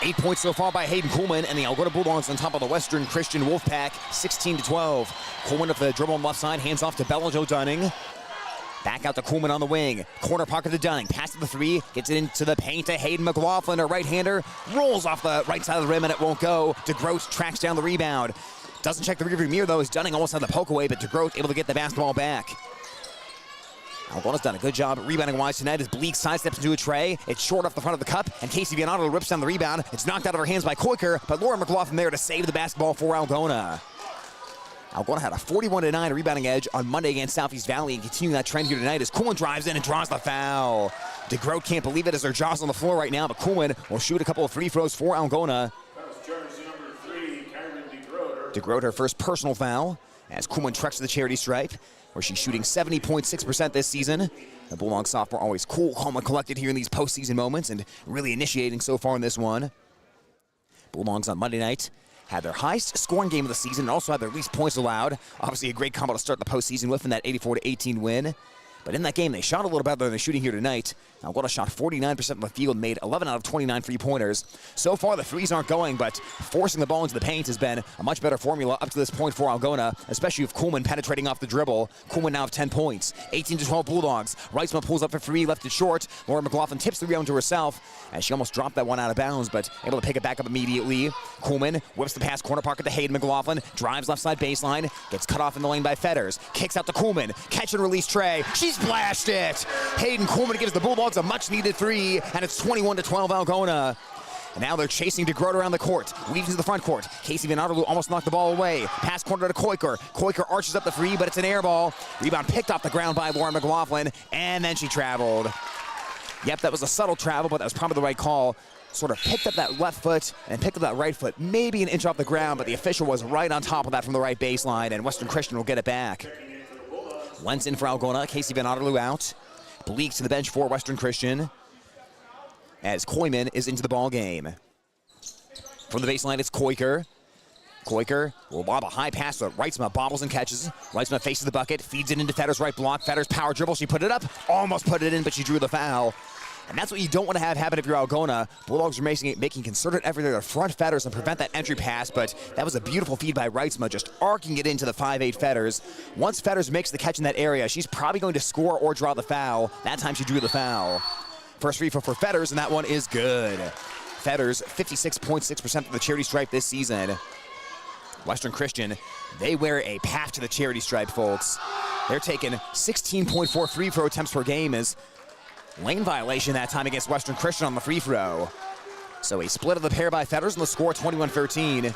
8 points so far by Hayden Koolman, and the Algona Bulldogs on top of the Western Christian Wolfpack, 16-12. Koolman with the dribble on the left side, hands off to Bella Jo Dunning. Back out to Koolman on the wing. Corner pocket to Dunning. Pass to the 3, gets it into the paint to Hayden McLaughlin, her right-hander. Rolls off the right side of the rim, and it won't go. DeGroat tracks down the rebound. Doesn't check the rearview mirror, though, as Dunning almost had the poke away, but DeGroat able to get the basketball back. Algona's done a good job rebounding-wise tonight as Bleak sidesteps into a tray. It's short off the front of the cup, and Casey Van Otterloo rips down the rebound. It's knocked out of her hands by Koiker, but Laura McLaughlin there to save the basketball for Algona. Algona had a 41-9 rebounding edge on Monday against Southeast Valley, and continuing that trend here tonight as Koolman drives in and draws the foul. DeGroat can't believe it as their jaw's on the floor right now, but Koolman will shoot a couple of free throws for Algona. DeGroat, her first personal foul as Koolman treks to the charity stripe, where she's shooting 70.6% this season. The Bulldog sophomore always cool, calm, and collected here in these postseason moments, and really initiating so far in this one. Bulldogs on Monday night had their highest scoring game of the season and also had their least points allowed. Obviously a great combo to start the postseason with in that 84-18 win. But in that game, they shot a little better than they're shooting here tonight. Algona shot 49% from the field, made 11 out of 29 three-pointers. So far, the threes aren't going, but forcing the ball into the paint has been a much better formula up to this point for Algona, especially with Koolman penetrating off the dribble. Koolman now have 10 points. 18-12 Bulldogs. Reisman pulls up for 3, left it short. Laura McLaughlin tips the rebound to herself, and she almost dropped that one out of bounds, but able to pick it back up immediately. Koolman whips the pass corner pocket to Hayden McLaughlin, drives left side baseline, gets cut off in the lane by Fetters, kicks out to Koolman, catch and release tray. She's blasted it. Hayden Koolman gives the Bulldogs a much-needed 3, and it's 21-12 Algona. And now they're chasing DeGroat around the court, weaves into the front court. Casey Van Otterloo almost knocked the ball away. Pass corner to Koiker. Koiker arches up the 3, but it's an air ball. Rebound picked off the ground by Laura McLaughlin, and then she traveled. Yep, that was a subtle travel, but that was probably the right call. Sort of picked up that left foot and picked up that right foot, maybe an inch off the ground, but the official was right on top of that from the right baseline, and Western Christian will get it back. Lentz in for Algona, Casey Van Otterloo out. Bleak to the bench for Western Christian as Koyman is into the ball game. From the baseline, it's Koiker. Koiker will lob a high pass to Reitzma, bobbles and catches. Reitzma faces the bucket, feeds it into Fetters' right block. Fetters' power dribble, she put it up, almost put it in, but she drew the foul. And that's what you don't want to have happen if you're Algona. Bulldogs are making concerted effort there to front Fetters and prevent that entry pass, but that was a beautiful feed by Reitzma, just arcing it into the 5'8 Fetters. Once Fetters makes the catch in that area, she's probably going to score or draw the foul. That time she drew the foul. First free throw for Fetters, and that one is good. Fetters, 56.6% from the charity stripe this season. Western Christian, they wear a path to the charity stripe, folks. They're taking 16.4 free throw attempts per game as lane violation that time against Western Christian on the free throw. So a split of the pair by Fetters and the score 21-13.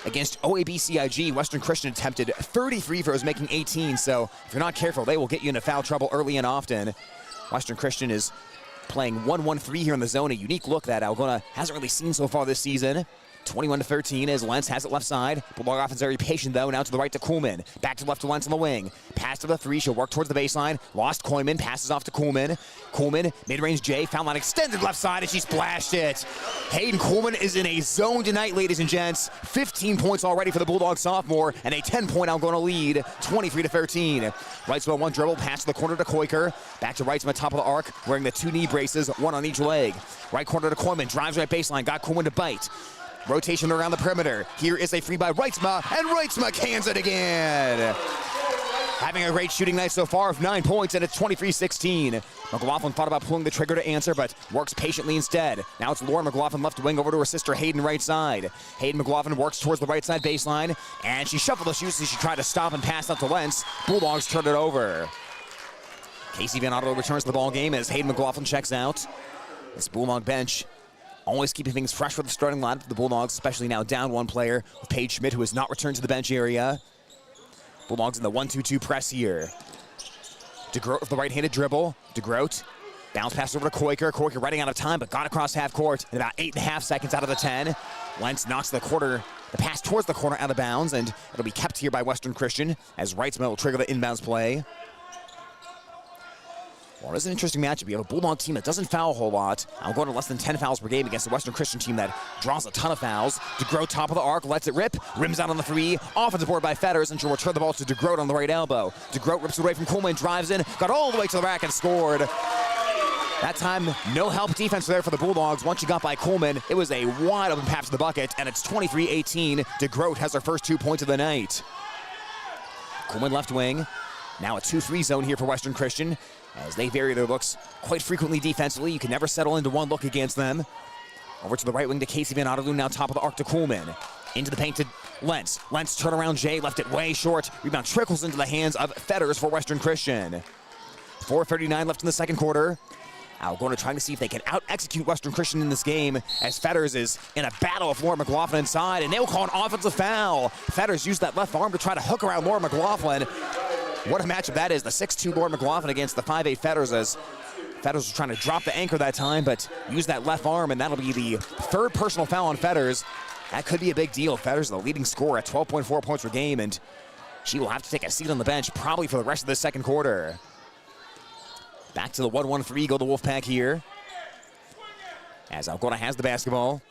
Against OABCIG, Western Christian attempted 30 free throws, making 18. So if you're not careful, they will get you into foul trouble early and often. Western Christian is playing 1-1-3 here in the zone, a unique look that Algona hasn't really seen so far this season. 21-13 as Lentz has it left side. Bulldog offense very patient though. Now to the right to Kuhlman. Back to left to Lentz on the wing. Pass to the three. She'll work towards the baseline. Lost Koyman. Passes off to Kuhlman. Kuhlman, mid-range J. Foul line extended left side and she splashed it. Hayden Kuhlman is in a zone tonight, ladies and gents. 15 points already for the Bulldog sophomore and a 10-point Algona lead. 23-13. Wrightsma one dribble. Pass to the corner to Koiker. Back to Wrightsma top of the arc. Wearing the two knee braces. One on each leg. Right corner to Koyman. Drives right baseline. Got Kuhlman to bite. Rotation around the perimeter. Here is a free by Wrightsma, and Wrightsma cans it again. Having a great shooting night so far of 9 points, and it's 23-16. McLaughlin thought about pulling the trigger to answer, but works patiently instead. Now it's Lauren McLaughlin left wing over to her sister Hayden right side. Hayden McLaughlin works towards the right side baseline, and she shuffled the shoes as she tried to stop and pass out to Lentz. Bulldogs turn it over. Casey Van Otto returns to the ball game as Hayden McLaughlin checks out. This Bulldog bench always keeping things fresh for the starting lineup for the Bulldogs, especially now down one player with Paige Schmidt, who has not returned to the bench area. Bulldogs in the 1-2-2 press here. DeGroat with the right-handed dribble. DeGroat, bounce pass over to Koiker. Koiker running out of time, but got across half court in about 8.5 seconds out of the 10. Lentz knocks the pass towards the corner out of bounds, and it'll be kept here by Western Christian as Wrightsma will trigger the inbounds play. Well, it's an interesting matchup. You have a Bulldog team that doesn't foul a whole lot. Algona less than 10 fouls per game against the Western Christian team that draws a ton of fouls. DeGroat top of the arc, lets it rip, rims out on the three. Offensive board by Fetters, and she'll return the ball to DeGroat on the right elbow. DeGroat rips away from Coleman, drives in, got all the way to the rack and scored. That time, no help defense there for the Bulldogs. Once she got by Coleman, it was a wide open pass to the bucket, and it's 23-18. DeGroat has her first 2 points of the night. Coleman left wing. Now a 2-3 zone here for Western Christian, as they vary their looks quite frequently defensively. You can never settle into one look against them. Over to the right wing to Casey Van Otterloo, now top of the arc to Kuhlman. Into the paint to Lentz. Lentz turnaround J, left it way short. Rebound trickles into the hands of Fetters for Western Christian. 4:39 left in the second quarter. Algona trying to see if they can out-execute Western Christian in this game, as Fetters is in a battle with Laura McLaughlin inside, and they will call an offensive foul. Fetters used that left arm to try to hook around Laura McLaughlin. What a matchup that is, the 6'2 Laura McLaughlin against the 5'8 Fetters, as Fetters was trying to drop the anchor that time, but use that left arm, and that'll be the third personal foul on Fetters. That could be a big deal. Fetters, the leading scorer at 12.4 points per game, and she will have to take a seat on the bench probably for the rest of the second quarter. Back to the 1-1-3, go the Wolfpack here, as Algona has the basketball.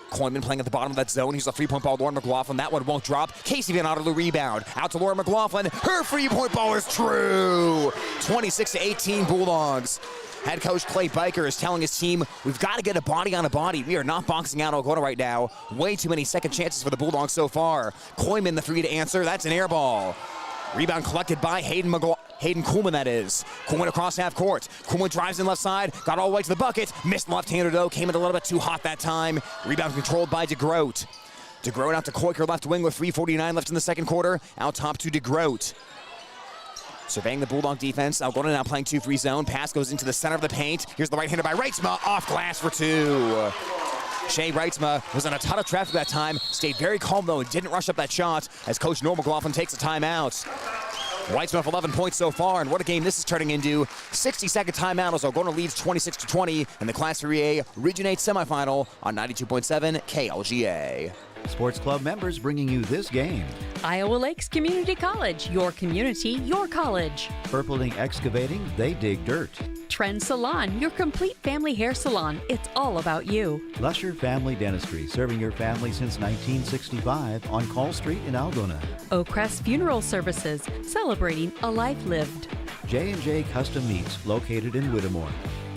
Koyman playing at the bottom of that zone. He's a three-point ball. Lauren McLaughlin. That one won't drop. Casey Van Otterloo rebound. Out to Lauren McLaughlin. Her three-point ball is true. 26-18 Bulldogs. Head coach Clay Biker is telling his team, we've got to get a body on a body. We are not boxing out Algona right now. Way too many second chances for the Bulldogs so far. Koyman the three to answer. That's an air ball. Rebound collected by Hayden Kuhlman, that is. Kuhlman across half court. Kuhlman drives in left side, got all the way to the bucket. Missed left-hander though, came in a little bit too hot that time. Rebound controlled by DeGroat. DeGroat out to Koiker left wing with 3:49 left in the second quarter. Out top to DeGroat. Surveying the Bulldog defense. Algona now playing 2-3 zone. Pass goes into the center of the paint. Here's the right-hander by Wrightsma, off glass for two. Shea Wrightsma was in a ton of traffic that time, stayed very calm though and didn't rush up that shot as Coach Noel McLaughlin takes a timeout. Wrightsma with 11 points so far, and what a game this is turning into. 60-second timeout as Algona leads 26-20 in the Class 3A Regionate Semifinal on 92.7 KLGA. Sports Club members bringing you this game. Iowa Lakes Community College, your community, your college. Purpling Excavating, they dig dirt. Trend Salon, your complete family hair salon. It's all about you. Lusher Family Dentistry, serving your family since 1965 on Call Street in Algona. Oakcrest Funeral Services, celebrating a life lived. J&J Custom Meats, located in Whittemore.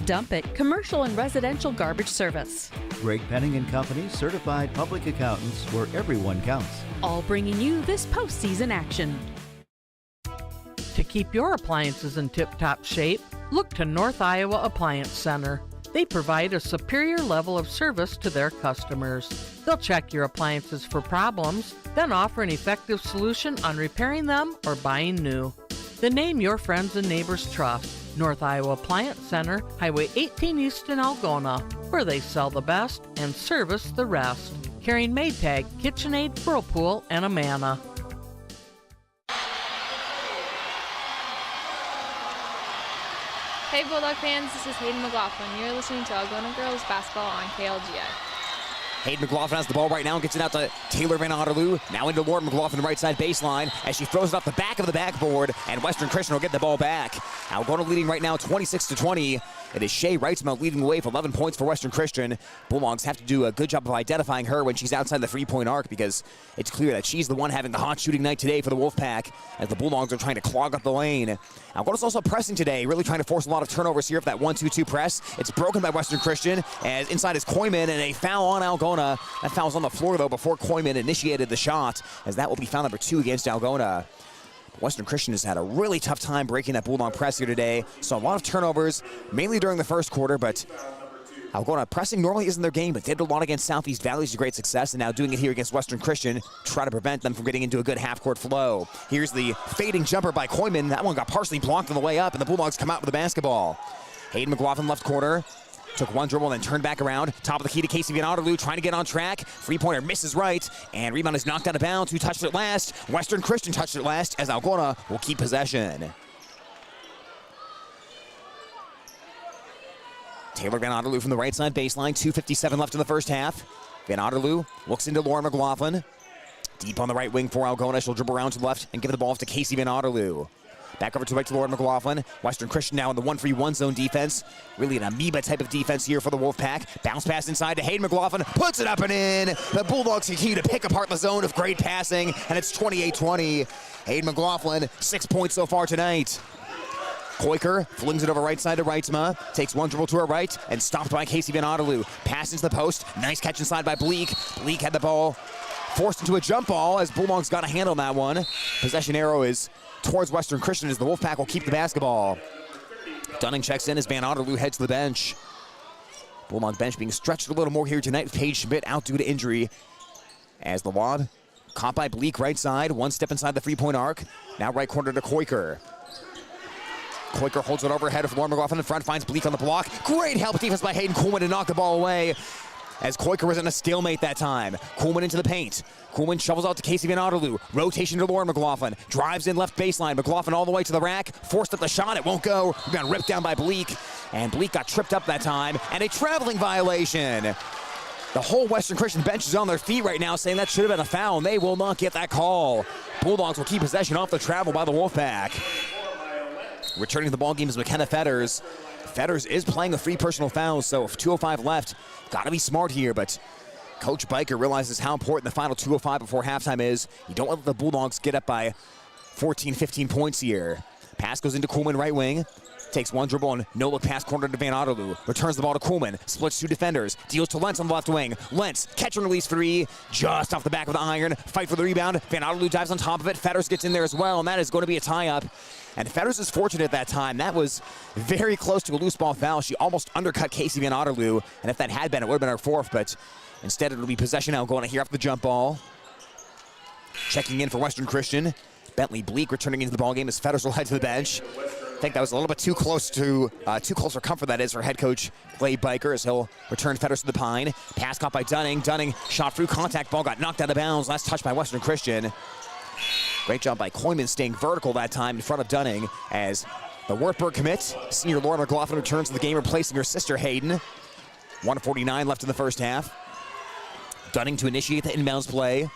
Dump It, commercial and residential garbage service. Greg Penning and Company, certified public accountants where everyone counts. All bringing you this postseason action. To keep your appliances in tip-top shape, look to North Iowa Appliance Center. They provide a superior level of service to their customers. They'll check your appliances for problems, then offer an effective solution on repairing them or buying new. The name your friends and neighbors trust. North Iowa Appliance Center, Highway 18 East in Algona. where they sell the best and service the rest. Carrying Maytag, KitchenAid, Whirlpool, and Amana. Hey Bulldog fans, this is Hayden McLaughlin. You're listening to Algona Girls Basketball on KLGI. Hayden McLaughlin has the ball right now and gets it out to Taylor Van Otterloo. Now into Lauren McLaughlin, right side baseline, as she throws it off the back of the backboard, and Western Christian will get the ball back. Algona leading right now 26-20. It is Shea Wrightsma leading the way for 11 points for Western Christian. Bulldogs have to do a good job of identifying her when she's outside the three-point arc, because it's clear that she's the one having the hot shooting night today for the Wolfpack, as the Bulldogs are trying to clog up the lane. Algona's also pressing today, really trying to force a lot of turnovers here for that 1-2-2 press. It's broken by Western Christian, as inside is Koyman, and a foul on Algona. That foul's on the floor, though, before Koyman initiated the shot, as that will be foul number 2 against Algona. Western Christian has had a really tough time breaking that Bulldog press here today. So a lot of turnovers, mainly during the first quarter, but Algona pressing normally isn't their game, but did a lot against Southeast Valley's great success, and now doing it here against Western Christian, try to prevent them from getting into a good half-court flow. Here's the fading jumper by Koyman. That one got partially blocked on the way up, and the Bulldogs come out with the basketball. Hayden McLaughlin left corner. Took one dribble, then turned back around. Top of the key to Casey Van Otterloo, trying to get on track. Three-pointer misses right, and rebound is knocked out of bounds. Who touched it last? Western Christian touched it last, as Algona will keep possession. Taylor Van Otterloo from the right side baseline. 2:57 left in the first half. Van Otterloo looks into Lauren McLaughlin. Deep on the right wing for Algona. She'll dribble around to the left and give the ball off to Casey Van Otterloo. Back over to Lauren McLaughlin. Western Christian now in the 1-3-1 zone defense. Really an amoeba type of defense here for the Wolfpack. Bounce pass inside to Hayden McLaughlin. Puts it up and in. The Bulldogs continue to pick apart the zone of great passing, and it's 28-20. Hayden McLaughlin, 6 points so far tonight. Koiker flings it over right side to Wrightsma. Takes one dribble to her right and stopped by Casey Van Otterloo. Pass into the post. Nice catch inside by Bleak. Bleak had the ball forced into a jump ball as Bulldogs got a hand on that one. Possession arrow is towards Western Christian as the Wolfpack will keep the basketball. Dunning checks in as Van Otterloo heads to the bench. Bulldog bench being stretched a little more here tonight with Paige Schmidt out due to injury. As the lob caught by Bleak right side. One step inside the three-point arc. Now right corner to Koiker. Koiker holds it overhead of Lauren McLaughlin in front, finds Bleak on the block. Great help defense by Hayden Kuhlman to knock the ball away, as Koiker was in a stalemate that time. Kuhlman into the paint. Kuhlman shovels out to Casey Van Otterloo. Rotation to Lauren McLaughlin. Drives in left baseline. McLaughlin all the way to the rack. Forced up the shot. It won't go. Got ripped down by Bleak. And Bleak got tripped up that time. And a traveling violation. The whole Western Christian bench is on their feet right now saying that should have been a foul, and they will not get that call. Bulldogs will keep possession off the travel by the Wolfpack. Returning to the ballgame is McKenna Fetters. Fetters is playing a 3 personal fouls, so 2:05 left. Got to be smart here, but Coach Biker realizes how important the final 2:05 before halftime is. You don't let the Bulldogs get up by 14, 15 points here. Pass goes into Kuhlman right wing. Takes one dribble and no-look pass corner to Van Otterloo. Returns the ball to Kuhlman. Splits 2 defenders. Deals to Lentz on the left wing. Lentz, catch and release 3. Just off the back of the iron. Fight for the rebound. Van Otterloo dives on top of it. Fetters gets in there as well, and that is going to be a tie-up. And Fetters is fortunate at that time. That was very close to a loose ball foul. She almost undercut Casey Van Otterloo, and if that had been, it would have been her 4th, but instead it'll be possession Algona here off the jump ball. Checking in for Western Christian. Bentley Bleak returning into the ballgame as Fetters will head to the bench. I think that was a little bit too close for comfort, that is, for head coach Clay Biker, as he'll return Fetters to the pine. Pass caught by Dunning. Dunning shot through contact. Ball got knocked out of bounds. Last touch by Western Christian. Great job by Koyman staying vertical that time in front of Dunning, as the Wartburg commit. Senior Lauren McLaughlin returns to the game, replacing her sister Hayden. 1:49 left in the first half. Dunning to initiate the inbounds play.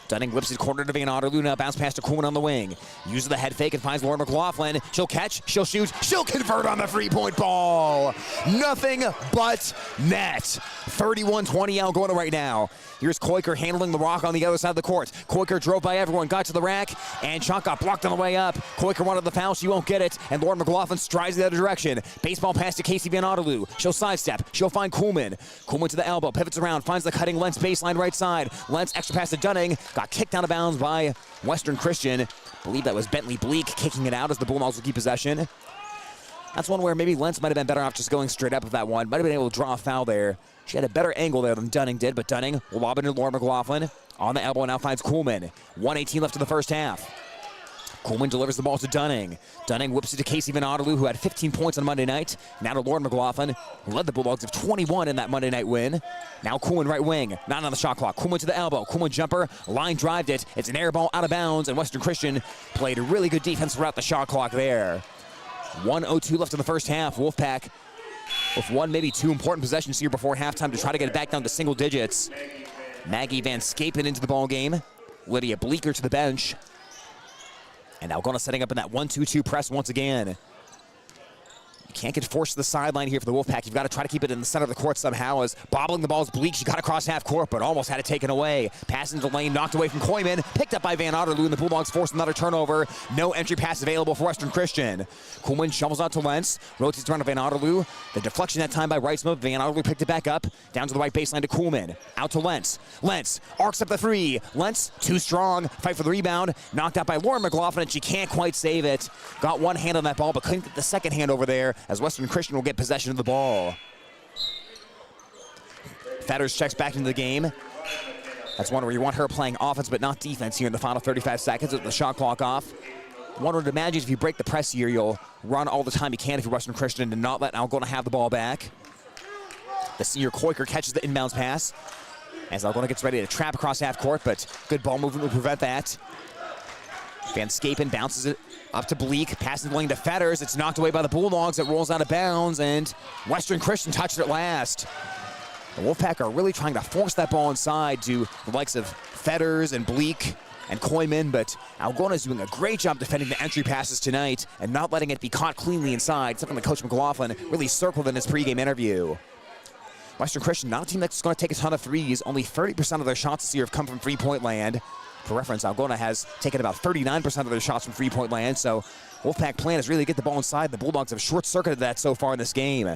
Dunning whips his corner to Van Otterloo. Now bounce pass to Kuhlman on the wing. Uses the head fake and finds Lauren McLaughlin. She'll catch, she'll shoot, she'll convert on the three-point ball. Nothing but net. 31-20 Algona right now. Here's Koiker handling the rock on the other side of the court. Koiker drove by everyone, got to the rack, and shot got blocked on the way up. Koiker wanted the foul, she won't get it, and Lauren McLaughlin strides the other direction. Baseball pass to Casey Van Otterloo. She'll sidestep, she'll find Kuhlman. Kuhlman to the elbow, pivots around, finds the cutting Lentz baseline right side. Lentz extra pass to Dunning, got kicked out of bounds by Western Christian. I believe that was Bentley Bleak kicking it out as the Bulldogs will keep possession. That's one where maybe Lentz might have been better off just going straight up with that one. Might have been able to draw a foul there. She had a better angle there than Dunning did, but Dunning will lob into Lauren McLaughlin. On the elbow now finds Kuhlman. 1:18 left in the first half. Coleman delivers the ball to Dunning. Dunning whips it to Casey Van Otterloo, who had 15 points on Monday night. Now to Lauren McLaughlin, who led the Bulldogs of 21 in that Monday night win. Now Coleman right wing, not on the shot clock. Coleman to the elbow. Coleman jumper, line drived it. It's an air ball out of bounds, and Western Christian played a really good defense throughout the shot clock there. 1:02 left in the first half. Wolfpack with one, maybe two important possessions here before halftime to try to get it back down to single digits. Maggie Van Scapen into the ball game. Lydia Bleeker to the bench. And Algona setting up in that 1-2-2 press once again. You can't get forced to the sideline here for the Wolfpack. You've got to try to keep it in the center of the court somehow, as bobbling the ball is Bleak. She got across half court, but almost had it taken away. Pass into the lane, knocked away from Koyman. Picked up by Van Otterloo, and the Bulldogs forced another turnover. No entry pass available for Western Christian. Koolman shovels out to Lentz. Rotates around to Van Otterloo. The deflection that time by Reisma. Van Otterloo picked it back up. Down to the right baseline to Koolman. Out to Lentz. Lentz arcs up the three. Lentz, too strong. Fight for the rebound. Knocked out by Lauren McLaughlin, and she can't quite save it. Got one hand on that ball, but couldn't get the second hand over there, as Western Christian will get possession of the ball. Fetters checks back into the game. That's one where you want her playing offense but not defense here in the final 35 seconds with the shot clock off. One would imagine if you break the press here, you'll run all the time you can if you're Western Christian and not let Algona have the ball back. The senior Koiker catches the inbounds pass as Algona gets ready to trap across half court, but good ball movement will prevent that. Van Scapen bounces it up to Bleak, passing the lane to Fetters. It's knocked away by the Bulldogs. It rolls out of bounds, and Western Christian touched it last. The Wolfpack are really trying to force that ball inside to the likes of Fetters and Bleak and Koyman, but Algona is doing a great job defending the entry passes tonight and not letting it be caught cleanly inside, something that Coach McLaughlin really circled in his pregame interview. Western Christian, not a team that's going to take a ton of threes. Only 30% of their shots this year have come from three-point land. For reference, Algona has taken about 39% of their shots from three-point land, so Wolfpack plan is really to get the ball inside. The Bulldogs have short-circuited that so far in this game.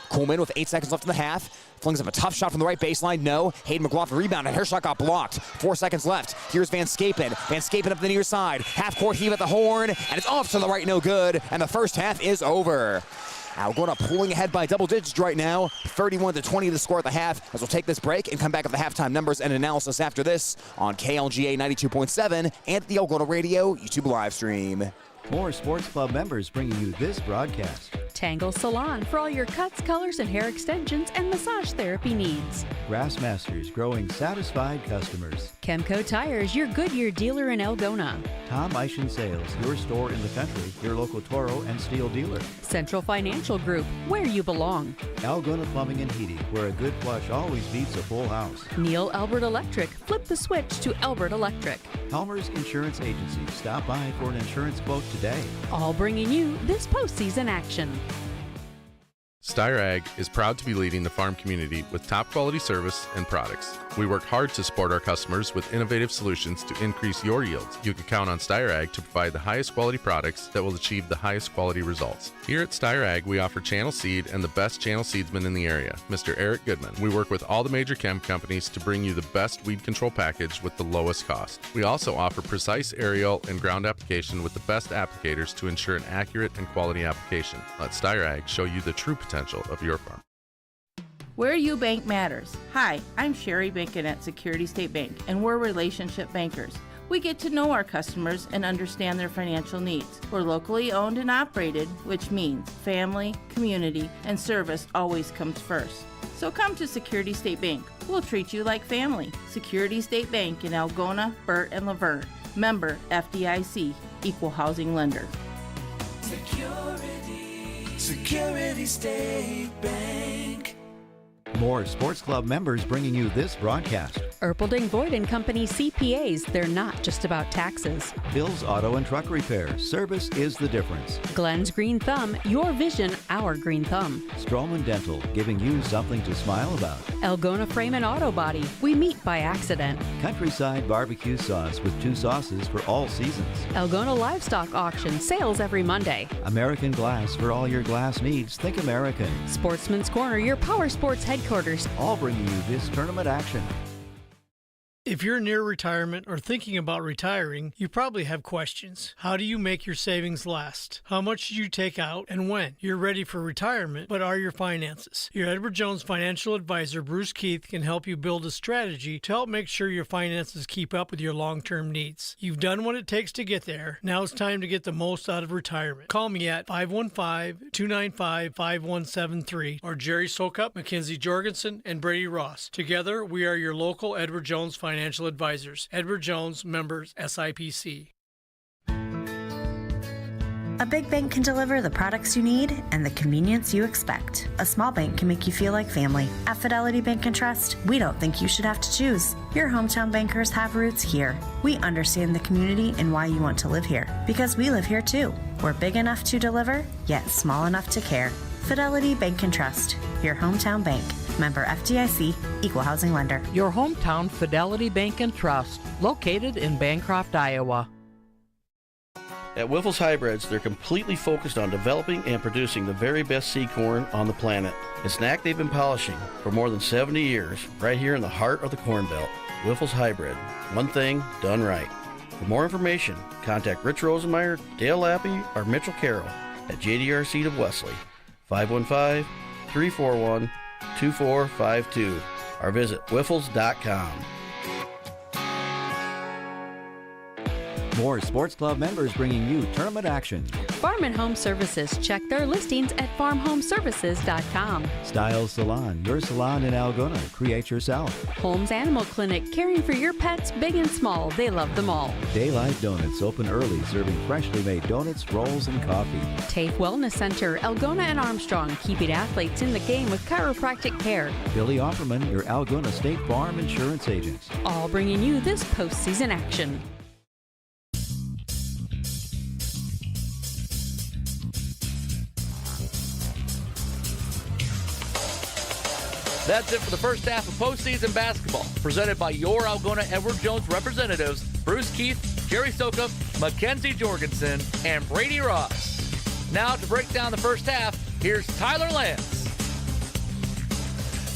Koolman with 8 seconds left in the half. Flings up a tough shot from the right baseline. No. Hayden McLaughlin rebounded. Her shot got blocked. 4 seconds left. Here's Van Scapen. Van Scapen up the near side. Half-court heave at the horn, and it's off to the right, no good. And the first half is over. Algona pulling ahead by double digits right now. 31-20 the score at the half, as we'll take this break and come back with the halftime numbers and analysis after this on KLGA 92.7 and the Algona Radio YouTube live stream. More Sports Club members bringing you this broadcast. Tangle Salon for all your cuts, colors, and hair extensions and massage therapy needs. Grassmasters, growing satisfied customers. Chemco Tires, your Goodyear dealer in Algona. Tom Eischen Sales, your store in the country, your local Toro and Steel dealer. Central Financial Group, where you belong. Algona Plumbing and Heating, where a good flush always beats a full house. Neil Albert Electric, flip the switch to Albert Electric. Helmer's Insurance Agency, stop by for an insurance quote today. All bringing you this postseason action. Steyr Ag is proud to be leading the farm community with top quality service and products. We work hard to support our customers with innovative solutions to increase your yields. You can count on Steyr Ag to provide the highest quality products that will achieve the highest quality results. Here at Steyr Ag, we offer Channel Seed and the best channel seedsman in the area, Mr. Eric Goodman. We work with all the major chem companies to bring you the best weed control package with the lowest cost. We also offer precise aerial and ground application with the best applicators to ensure an accurate and quality application. Let Steyr Ag show you the true potential of your farm. Where you bank matters. Hi, I'm Sherry Bacon at Security State Bank, and we're relationship bankers. We get to know our customers and understand their financial needs. We're locally owned and operated, which means family, community, and service always comes first. So come to Security State Bank. We'll treat you like family. Security State Bank in Algona, Burt, and Laverne. Member FDIC, Equal Housing Lender. Security State Bank. More Sports Club members bringing you this broadcast. Erpelding Voigt and Company CPAs, they're not just about taxes. Bill's Auto and Truck Repair, service is the difference. Glenn's Green Thumb, your vision, our green thumb. Strowman Dental, giving you something to smile about. Algona Frame and Auto Body, we meet by accident. Countryside Barbecue Sauce with 2 sauces for all seasons. Algona Livestock Auction, sales every Monday. American Glass for all your glass needs, think American. Sportsman's Corner, your power sports headquarters. All bringing you this tournament action. If you're near retirement or thinking about retiring, you probably have questions. How do you make your savings last? How much should you take out and when? You're ready for retirement, but are your finances? Your Edward Jones financial advisor, Bruce Keith, can help you build a strategy to help make sure your finances keep up with your long-term needs. You've done what it takes to get there. Now it's time to get the most out of retirement. Call me at 515-295-5173 or Jerry Sokup, Mackenzie Jorgensen, and Brady Ross. Together, we are your local Edward Jones financial advisors. Edward Jones, members SIPC. A big bank can deliver the products you need and the convenience you expect. A small bank can make you feel like family. At Fidelity Bank and Trust, we don't think you should have to choose. Your hometown bankers have roots here. We understand the community and why you want to live here, because we live here too. We're big enough to deliver, yet small enough to care. Fidelity Bank and Trust, your hometown bank. Member FDIC, Equal Housing Lender. Your hometown Fidelity Bank and Trust, located in Bancroft, Iowa. At Wiffles Hybrids, they're completely focused on developing and producing the very best seed corn on the planet. A snack they've been polishing for more than 70 years, right here in the heart of the Corn Belt. Wiffles Hybrid, one thing done right. For more information, contact Rich Rosenmeyer, Dale Lappy, or Mitchell Carroll at JDR Seed of Wesley, 515-341-2452, or visit wiffles.com. More Sports Club members bringing you tournament action. Farm and Home Services. Check their listings at farmhomeservices.com. Styles Salon, your salon in Algona. Create yourself. Holmes Animal Clinic, caring for your pets, big and small. They love them all. Daylight Donuts, open early, serving freshly made donuts, rolls, and coffee. TAFE Wellness Center, Algona and Armstrong, keeping athletes in the game with chiropractic care. Billy Offerman, your Algona State Farm insurance agent. All bringing you this postseason action. That's it for the first half of postseason basketball, presented by your Algona Edward Jones representatives, Bruce Keith, Jerry Sokup, Mackenzie Jorgensen, and Brady Ross. Now to break down the first half, here's Tyler Lance.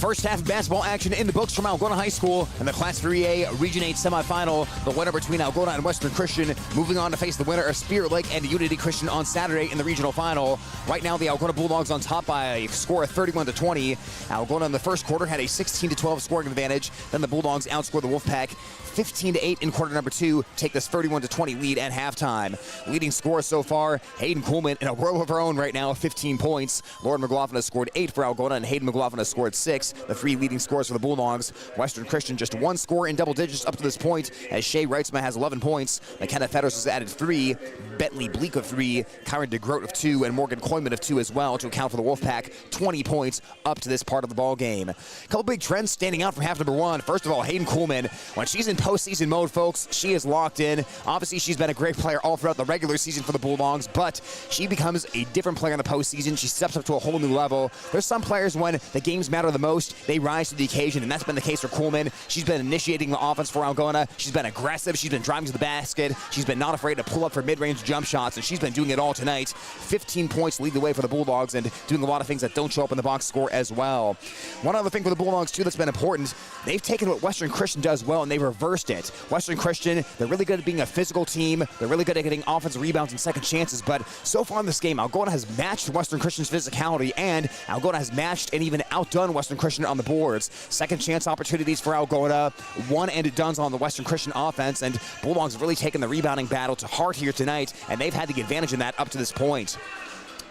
First half of basketball action in the books from Algona High School and the Class 3A Region 8 semifinal. The winner between Algona and Western Christian moving on to face the winner of Spirit Lake and Unity Christian on Saturday in the regional final. Right now, the Algona Bulldogs on top by a score of 31-20. Algona in the first quarter had a 16-12 scoring advantage. Then the Bulldogs outscored the Wolfpack 15-8 in quarter number 2, take this 31-20 lead at halftime. Leading scorer so far, Hayden Kuhlman in a world of her own right now, 15 points. Lauren McLaughlin has scored 8 for Algona, and Hayden McLaughlin has scored 6. The 3 leading scorers for the Bulldogs. Western Christian just 1 score in double digits up to this point, as Shay Reitzma has 11 points. McKenna Fetters has added 3. Bentley Bleak of 3. Kyron DeGroat of 2. And Morgan Koyman of 2 as well to account for the Wolfpack. 20 points up to this part of the ball game. A couple big trends standing out from half number 1. First of all, Hayden Kuhlman, when she's in postseason mode, folks, she is locked in. Obviously, she's been a great player all throughout the regular season for the Bulldogs, but she becomes a different player in the postseason. She steps up to a whole new level. There's some players, when the games matter the most, they rise to the occasion, and that's been the case for Kuhlman. She's been initiating the offense for Algona. She's been aggressive. She's been driving to the basket. She's been not afraid to pull up for mid-range jump shots, and she's been doing it all tonight. 15 points lead the way for the Bulldogs, and doing a lot of things that don't show up in the box score as well. One other thing for the Bulldogs, too, that's been important, they've taken what Western Christian does well, and they've reversed it. Western Christian, they're really good at being a physical team. They're really good at getting offensive rebounds and second chances, but so far in this game, Algona has matched Western Christian's physicality, and Algona has matched and even outdone Western Christian on the boards. Second chance opportunities for Algona, one-and-dones on the Western Christian offense, and Bulldogs have really taken the rebounding battle to heart here tonight, and they've had the advantage in that up to this point.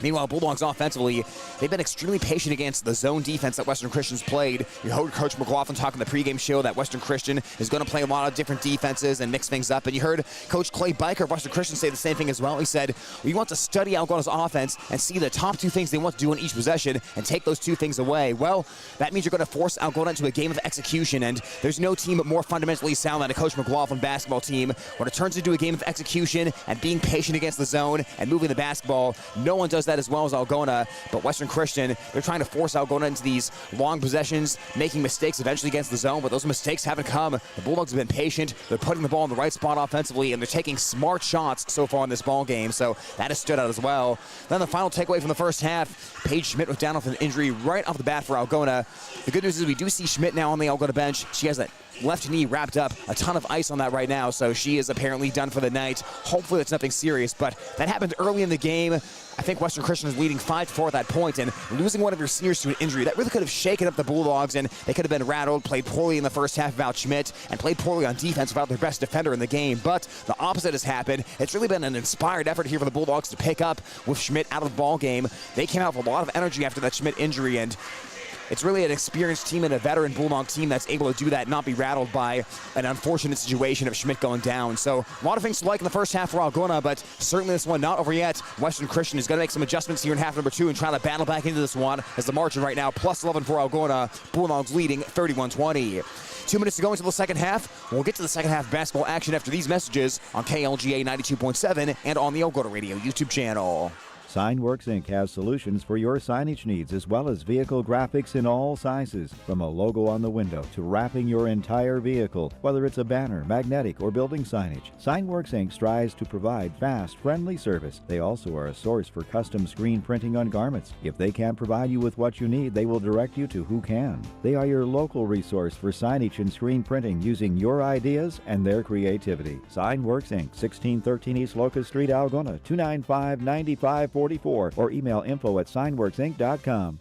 Meanwhile, Bulldogs offensively, they've been extremely patient against the zone defense that Western Christian's played. You heard Coach McLaughlin talk in the pregame show that Western Christian is going to play a lot of different defenses and mix things up. And you heard Coach Clay Biker of Western Christian say the same thing as well. He said, we want to study Algona's offense and see the top 2 things they want to do in each possession and take those 2 things away. Well, that means you're going to force Algona into a game of execution, and there's no team more fundamentally sound than a Coach McLaughlin basketball team. When it turns into a game of execution and being patient against the zone and moving the basketball, no one does that as well as Algona. But Western Christian, they're trying to force Algona into these long possessions, making mistakes eventually against the zone, but those mistakes haven't come. The Bulldogs have been patient. They're putting the ball in the right spot offensively, and they're taking smart shots so far in this ball game, so that has stood out as well. Then the final takeaway from the first half, Paige Schmidt was down with an injury right off the bat for Algona. The good news is we do see Schmidt now on the Algona bench. She has that left knee wrapped up. A ton of ice on that right now, so she is apparently done for the night. Hopefully it's nothing serious, but that happened early in the game. I think Western Christian is leading 5-4 at that point, and losing one of your seniors to an injury, that really could have shaken up the Bulldogs, and they could have been rattled, played poorly in the first half without Schmidt, and played poorly on defense without their best defender in the game. But the opposite has happened. It's really been an inspired effort here for the Bulldogs to pick up with Schmidt out of the ball game. They came out with a lot of energy after that Schmidt injury, and it's really an experienced team and a veteran Bulldog team that's able to do that and not be rattled by an unfortunate situation of Schmidt going down. So a lot of things to like in the first half for Algona, but certainly this one not over yet. Western Christian is going to make some adjustments here in half number 2 and try to battle back into this one, as the margin right now plus 11 for Algona. Bulldogs leading 31-20. 2 minutes to go until the second half. We'll get to the second half basketball action after these messages on KLGA 92.7 and on the Algona Radio YouTube channel. Signworks Inc. has solutions for your signage needs, as well as vehicle graphics in all sizes, from a logo on the window to wrapping your entire vehicle, whether it's a banner, magnetic, or building signage. Signworks Inc. strives to provide fast, friendly service. They also are a source for custom screen printing on garments. If they can't provide you with what you need, they will direct you to who can. They are your local resource for signage and screen printing using your ideas and their creativity. Signworks Inc., 1613 East Locust Street, Algona, 295-9544, or email info@signworksinc.com.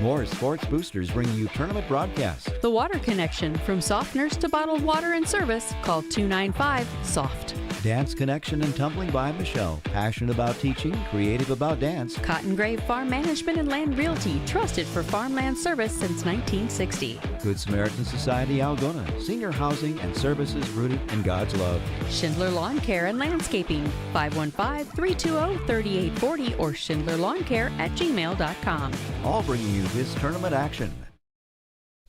More Sports Boosters bring you tournament broadcasts. The Water Connection. From softeners to bottled water and service, call 295-SOFT. Dance Connection and Tumbling by Michelle. Passionate about teaching, creative about dance. Cotton Grave Farm Management and Land Realty. Trusted for farmland service since 1960. Good Samaritan Society Algona. Senior housing and services rooted in God's love. Schindler Lawn Care and Landscaping. 515-320-3840 or schindlerlawncare@gmail.com. All bringing you this tournament action.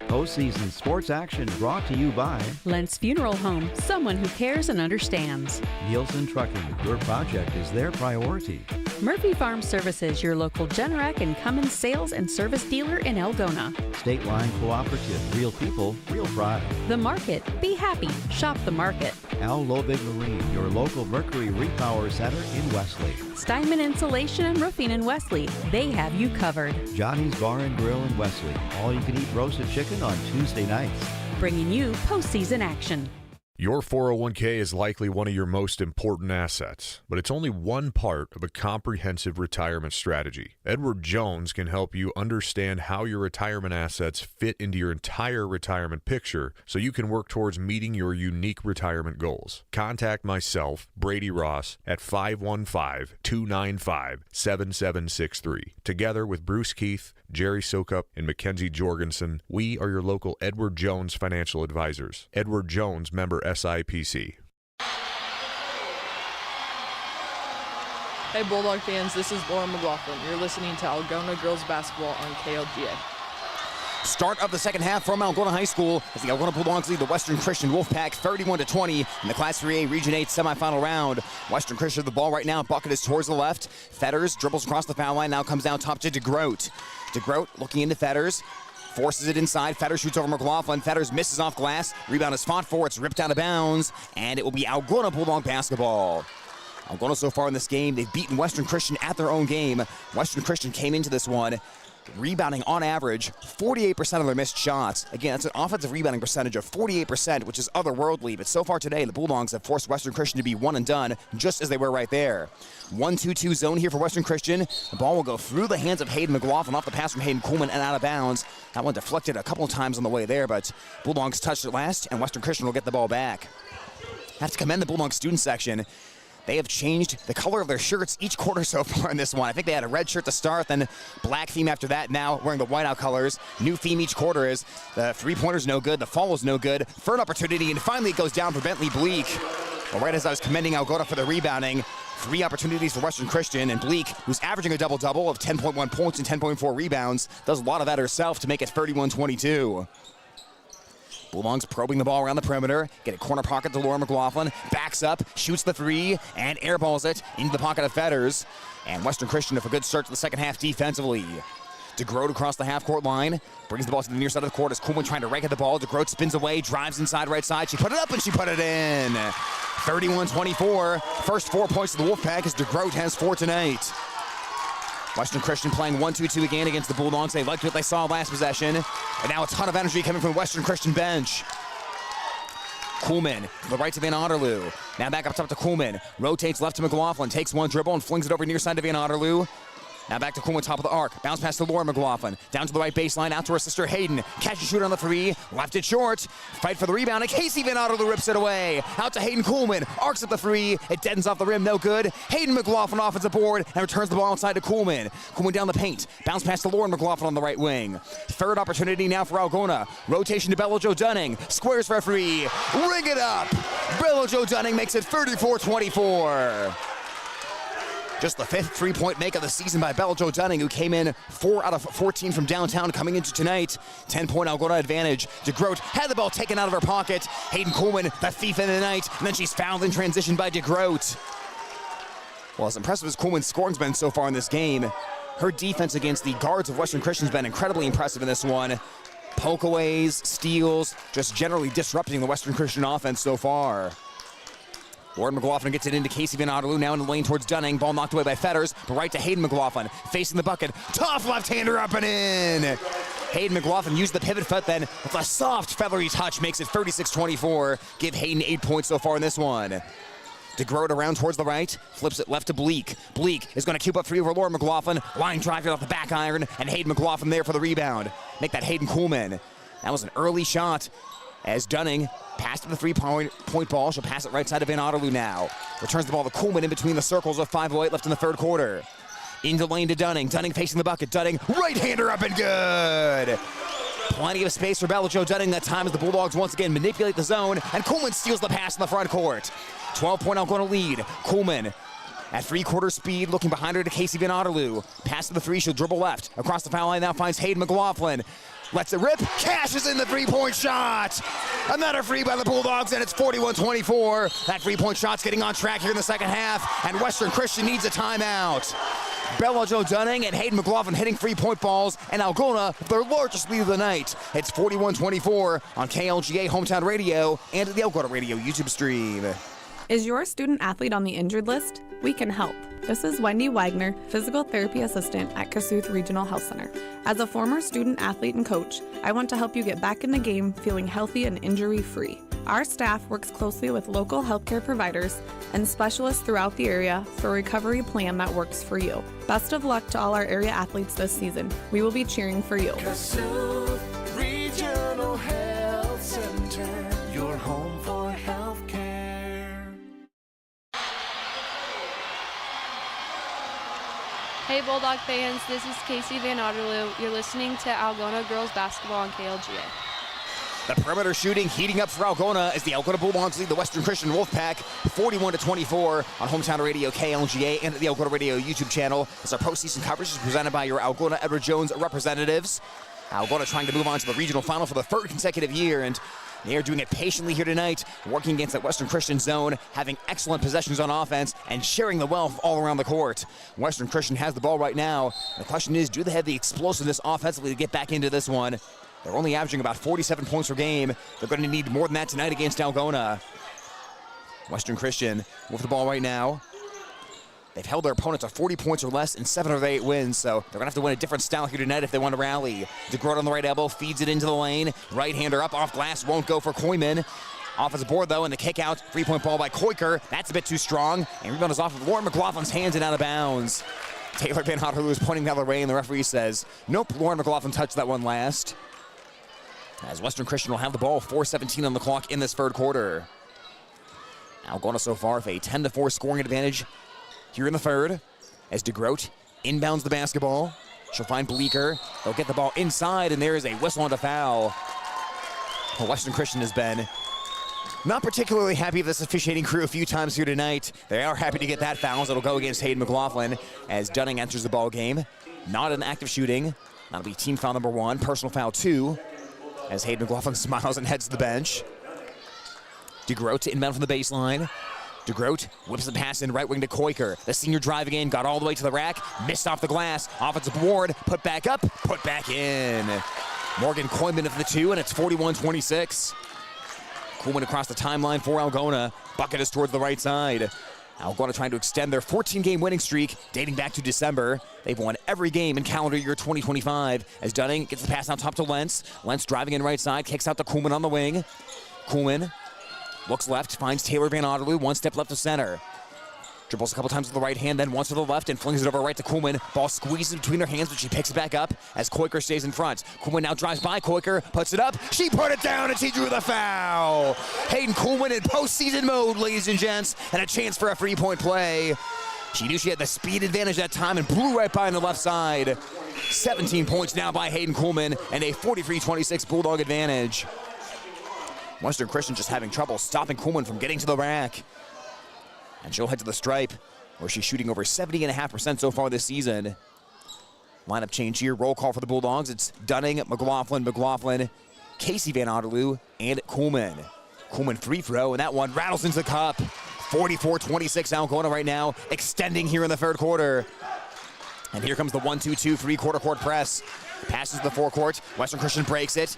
Postseason sports action brought to you by Lentz Funeral Home, someone who cares and understands. Nielsen Trucking, your project is their priority. Murphy Farm Services, your local Generac and Cummins sales and service dealer in Algona. State Line Cooperative, real people, real pride. The Market, be happy, shop the Market. Al Lobig Marine, your local Mercury Repower Center in Wesley. Steinman Insulation and Roofing in Wesley, they have you covered. Johnny's Bar and Grill in Wesley, all you can eat roasted chicken on Tuesday nights. Bringing you postseason action. Your 401k is likely one of your most important assets, but it's only one part of a comprehensive retirement strategy. Edward Jones can help you understand how your retirement assets fit into your entire retirement picture so you can work towards meeting your unique retirement goals. Contact myself, Brady Ross, at 515-295-7763. Together with Bruce Keith, Jerry Sokup, and Mackenzie Jorgensen, we are your local Edward Jones financial advisors. Edward Jones, member SIPC. Hey Bulldog fans, this is Laura McLaughlin. You're listening to Algona Girls Basketball on KLGA. Start of the second half from Algona High School as the Algona Bulldogs lead the Western Christian Wolfpack 31-20 in the Class 3A Region 8 semifinal round. Western Christian with the ball right now. Bucket is towards the left. Fetters dribbles across the foul line, now comes down top to DeGroat. DeGroat looking into Fetters. Forces it inside. Fetters shoots over McLaughlin. Fetters misses off glass. Rebound is fought for. It's ripped out of bounds. And it will be Algona Bulldog basketball. Algona so far in this game, they've beaten Western Christian at their own game. Western Christian came into this one rebounding on average 48% of their missed shots. Again, that's an offensive rebounding percentage of 48%, which is otherworldly. But so far today, the Bulldogs have forced Western Christian to be one and done, just as they were right there. 1-2-2 zone here for Western Christian. The ball will go through the hands of Hayden McLaughlin off the pass from Hayden Coleman and out of bounds. That one deflected a couple of times on the way there, but Bulldogs touched it last, and Western Christian will get the ball back. I have to commend the Bulldogs student section. They have changed the color of their shirts each quarter so far in this one. I think they had a red shirt to start, then black theme after that. Now wearing the whiteout colors. New theme each quarter is the three-pointer's no good, the follow's no good. Third opportunity, and finally it goes down for Bentley Bleak. Well, right as I was commending Algona for the rebounding, 3 opportunities for Western Christian, and Bleak, who's averaging a double-double of 10.1 points and 10.4 rebounds, does a lot of that herself to make it 31-22. Bulldogs probing the ball around the perimeter, get a corner pocket to Laura McLaughlin, backs up, shoots the 3, and airballs it into the pocket of Fetters. And Western Christian with a good start to the second half defensively. DeGroat across the half-court line, brings the ball to the near side of the court as Coleman trying to rake at the ball. DeGroat spins away, drives inside right side. She put it up and she put it in. 31-24. First 4 points of the Wolfpack as DeGroat has 4 tonight. Western Christian playing 1-2-2 again against the Bulldogs. They liked what they saw last possession. And now a ton of energy coming from the Western Christian bench. Kuhlman to the right to Van Otterloo. Now back up top to Kuhlman. Rotates left to McLaughlin. Takes one dribble and flings it over near side to Van Otterloo. Now back to Kuhlman, top of the arc. Bounce pass to Laura McLaughlin. Down to the right baseline, out to her sister Hayden. Catch and shoot on the three. Left it short. Fight for the rebound, and Casey Van Otterloo rips it away. Out to Hayden Kuhlman. Arcs at the three. It deadens off the rim, no good. Hayden McLaughlin off the board and returns the ball inside to Kuhlman. Kuhlman down the paint. Bounce pass to Lauren McLaughlin on the right wing. Third opportunity now for Algona. Rotation to Bella Jo Dunning. Squares for a free. Ring it up. Bella Jo Dunning makes it 34-24. Just the fifth three-point make of the season by Bella Jo Dunning, who came in 4 out of 14 from downtown coming into tonight. 10-point Algona advantage. DeGroat had the ball taken out of her pocket. Hayden Kuhlman, the thief in the night, and then she's fouled in transition by DeGroat. Well, as impressive as Kuhlman's scoring's been so far in this game, her defense against the guards of Western Christian's been incredibly impressive in this one. Pokeaways, steals, just generally disrupting the Western Christian offense so far. Lauren McLaughlin gets it into Casey Van Otterloo, now in the lane towards Dunning. Ball knocked away by Fetters, but right to Hayden McLaughlin. Facing the bucket, tough left-hander up and in. Hayden McLaughlin used the pivot foot, then with a soft feathery touch makes it 36-24. Give Hayden 8 points so far in this one. DeGroat around towards the right, flips it left to Bleak. Bleak is going to cube up three over Lauren McLaughlin. Line drive off the back iron, and Hayden McLaughlin there for the rebound. Make that Hayden Kuhlman. That was an early shot as Dunning passed to the three-point ball. She'll pass it right side of Van Otterloo now. Returns the ball to Kuhlman in between the circles with 5:08 left in the third quarter. Into lane to Dunning. Dunning facing the bucket. Dunning, right-hander up and good. Plenty of space for Bella Jo Dunning that time as the Bulldogs once again manipulate the zone, and Kuhlman steals the pass in the front court. 12-point Algona lead. Kuhlman at three-quarter speed, looking behind her to Casey Van Otterloo. Pass to the three, she'll dribble left. Across the foul line now finds Hayden McLaughlin. Lets it rip, cashes in the three-point shot. Another free by the Bulldogs, and it's 41-24. That three-point shot's getting on track here in the second half, and Western Christian needs a timeout. Bella Jo Dunning and Hayden McLaughlin hitting three-point balls, and Algona, their largest lead of the night. It's 41-24 on KLGA Hometown Radio and the Algona Radio YouTube stream. Is your student athlete on the injured list? We can help. This is Wendy Wagner, Physical Therapy Assistant at Kasuth Regional Health Center. As a former student athlete and coach, I want to help you get back in the game feeling healthy and injury-free. Our staff works closely with local healthcare providers and specialists throughout the area for a recovery plan that works for you. Best of luck to all our area athletes this season. We will be cheering for you. Kasuth Regional Health Center, your home for healthcare. Hey Bulldog fans, this is Casey Van Otterloo. You're listening to Algona Girls Basketball on KLGA. The perimeter shooting heating up for Algona as the Algona Bulldogs lead the Western Christian Wolfpack 41-24 on Hometown Radio KLGA and at the Algona Radio YouTube channel. As our postseason coverage is presented by your Algona Edward Jones representatives. Algona trying to move on to the regional final for the third consecutive year, and they are doing it patiently here tonight, working against that Western Christian zone, having excellent possessions on offense, and sharing the wealth all around the court. Western Christian has the ball right now. The question is, do they have the explosiveness offensively to get back into this one? They're only averaging about 47 points per game. They're going to need more than that tonight against Algona. Western Christian with the ball right now. They've held their opponents to 40 points or less in 7 of their 8 wins, so they're going to have to win a different style here tonight if they want to rally. DeGroat on the right elbow, feeds it into the lane. Right-hander up off glass, won't go for Koyman. Offensive board, though, and the kick out. 3-point ball by Koiker. That's a bit too strong. And rebound is off of Lauren McLaughlin's hands and out of bounds. Taylor Van Otterloo is pointing the other way, and the referee says, nope, Lauren McLaughlin touched that one last. As Western Christian will have the ball, 4:17 on the clock in this third quarter. Algona so far with a 10-4 scoring advantage here in the third, as DeGroat inbounds the basketball. She'll find Bleeker. They'll get the ball inside, and there is a whistle on the foul. Well, Western Christian has been not particularly happy with this officiating crew a few times here tonight. They are happy to get that foul, so it'll go against Hayden McLaughlin as Dunning enters the ball game. Not an active shooting. That'll be team foul number 1, personal foul 2, as Hayden McLaughlin smiles and heads to the bench. DeGroat to inbound from the baseline. DeGroat whips the pass in right wing to Koiker. The senior driving in, got all the way to the rack, missed off the glass. Offensive board, put back up, put back in. Morgan Koyman with the 2, and it's 41-26. Koyman across the timeline for Algona. Bucket is towards the right side. Algona trying to extend their 14-game winning streak dating back to December. They've won every game in calendar year 2025 as Dunning gets the pass out top to Lentz. Lentz driving in right side, kicks out to Koolman on the wing. Koolman Looks left, finds Taylor Van Otterloo, one step left of center. Dribbles a couple times with the right hand, then once to the left and flings it over right to Kuhlman. Ball squeezes between her hands, but she picks it back up as Koiker stays in front. Kuhlman now drives by Koiker, puts it up. She put it down and she drew the foul. Hayden Kuhlman in postseason mode, ladies and gents, and a chance for a 3-point play. She knew she had the speed advantage that time and blew right by on the left side. 17 points now by Hayden Kuhlman and a 43-26 Bulldog advantage. Western Christian just having trouble stopping Kuhlman from getting to the rack. And she'll head to the stripe, where she's shooting over 70.5% so far this season. Lineup change here. Roll call for the Bulldogs. It's Dunning, McLaughlin, Casey Van Otterloo, and Kuhlman. Kuhlman free throw, and that one rattles into the cup. 44-26 Algona right now, extending here in the third quarter. And here comes the 1-2-2 three-quarter court press. Passes the forecourt. Western Christian breaks it.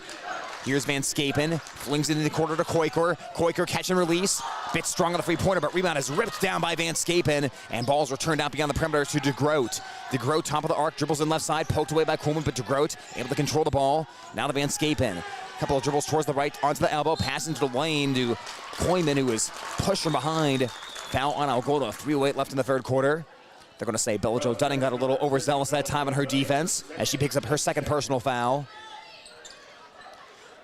Here's Van Scapen, flings it in the corner to Koiker. Koiker catch and release. Bit strong on the three-pointer, but rebound is ripped down by Van Scapen, and balls are turned out beyond the perimeter to DeGroat. DeGroat, top of the arc, dribbles in left side, poked away by Kuhlman, but DeGroat able to control the ball. Now to Van Scapen. Couple of dribbles towards the right, onto the elbow, pass into the lane to Koyman, who is pushed from behind. Foul on Algona, 3:08 left in the third quarter. They're going to say Bella Jo Dunning got a little overzealous that time on her defense as she picks up her second personal foul.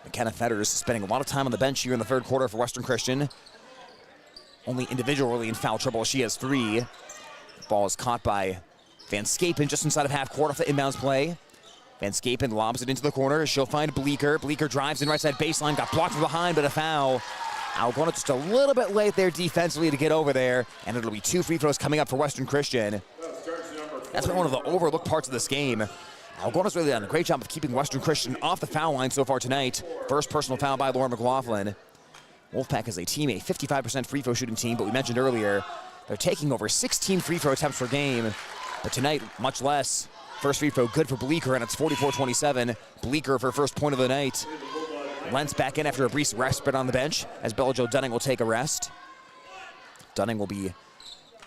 McKenna Fetters spending a lot of time on the bench here in the third quarter for Western Christian. Only individually in foul trouble, she has 3. Ball is caught by Van Scapen just inside of half court off the inbounds play. Van Scapen lobs it into the corner. She'll find Bleeker. Bleeker drives in right side baseline, got blocked from behind, but a foul. Algona just a little bit late there defensively to get over there, and it'll be 2 free throws coming up for Western Christian. That's been one of the overlooked parts of this game. Algona's really done a great job of keeping Western Christian off the foul line so far tonight. First personal foul by Lauren McLaughlin. Wolfpack is a team, a 55% free throw shooting team, but we mentioned earlier, they're taking over 16 free throw attempts per game. But tonight, much less. First free throw good for Bleeker, and it's 44-27. Bleeker for first point of the night. Lentz back in after a brief respite on the bench, as Bella Jo Dunning will take a rest. Dunning will be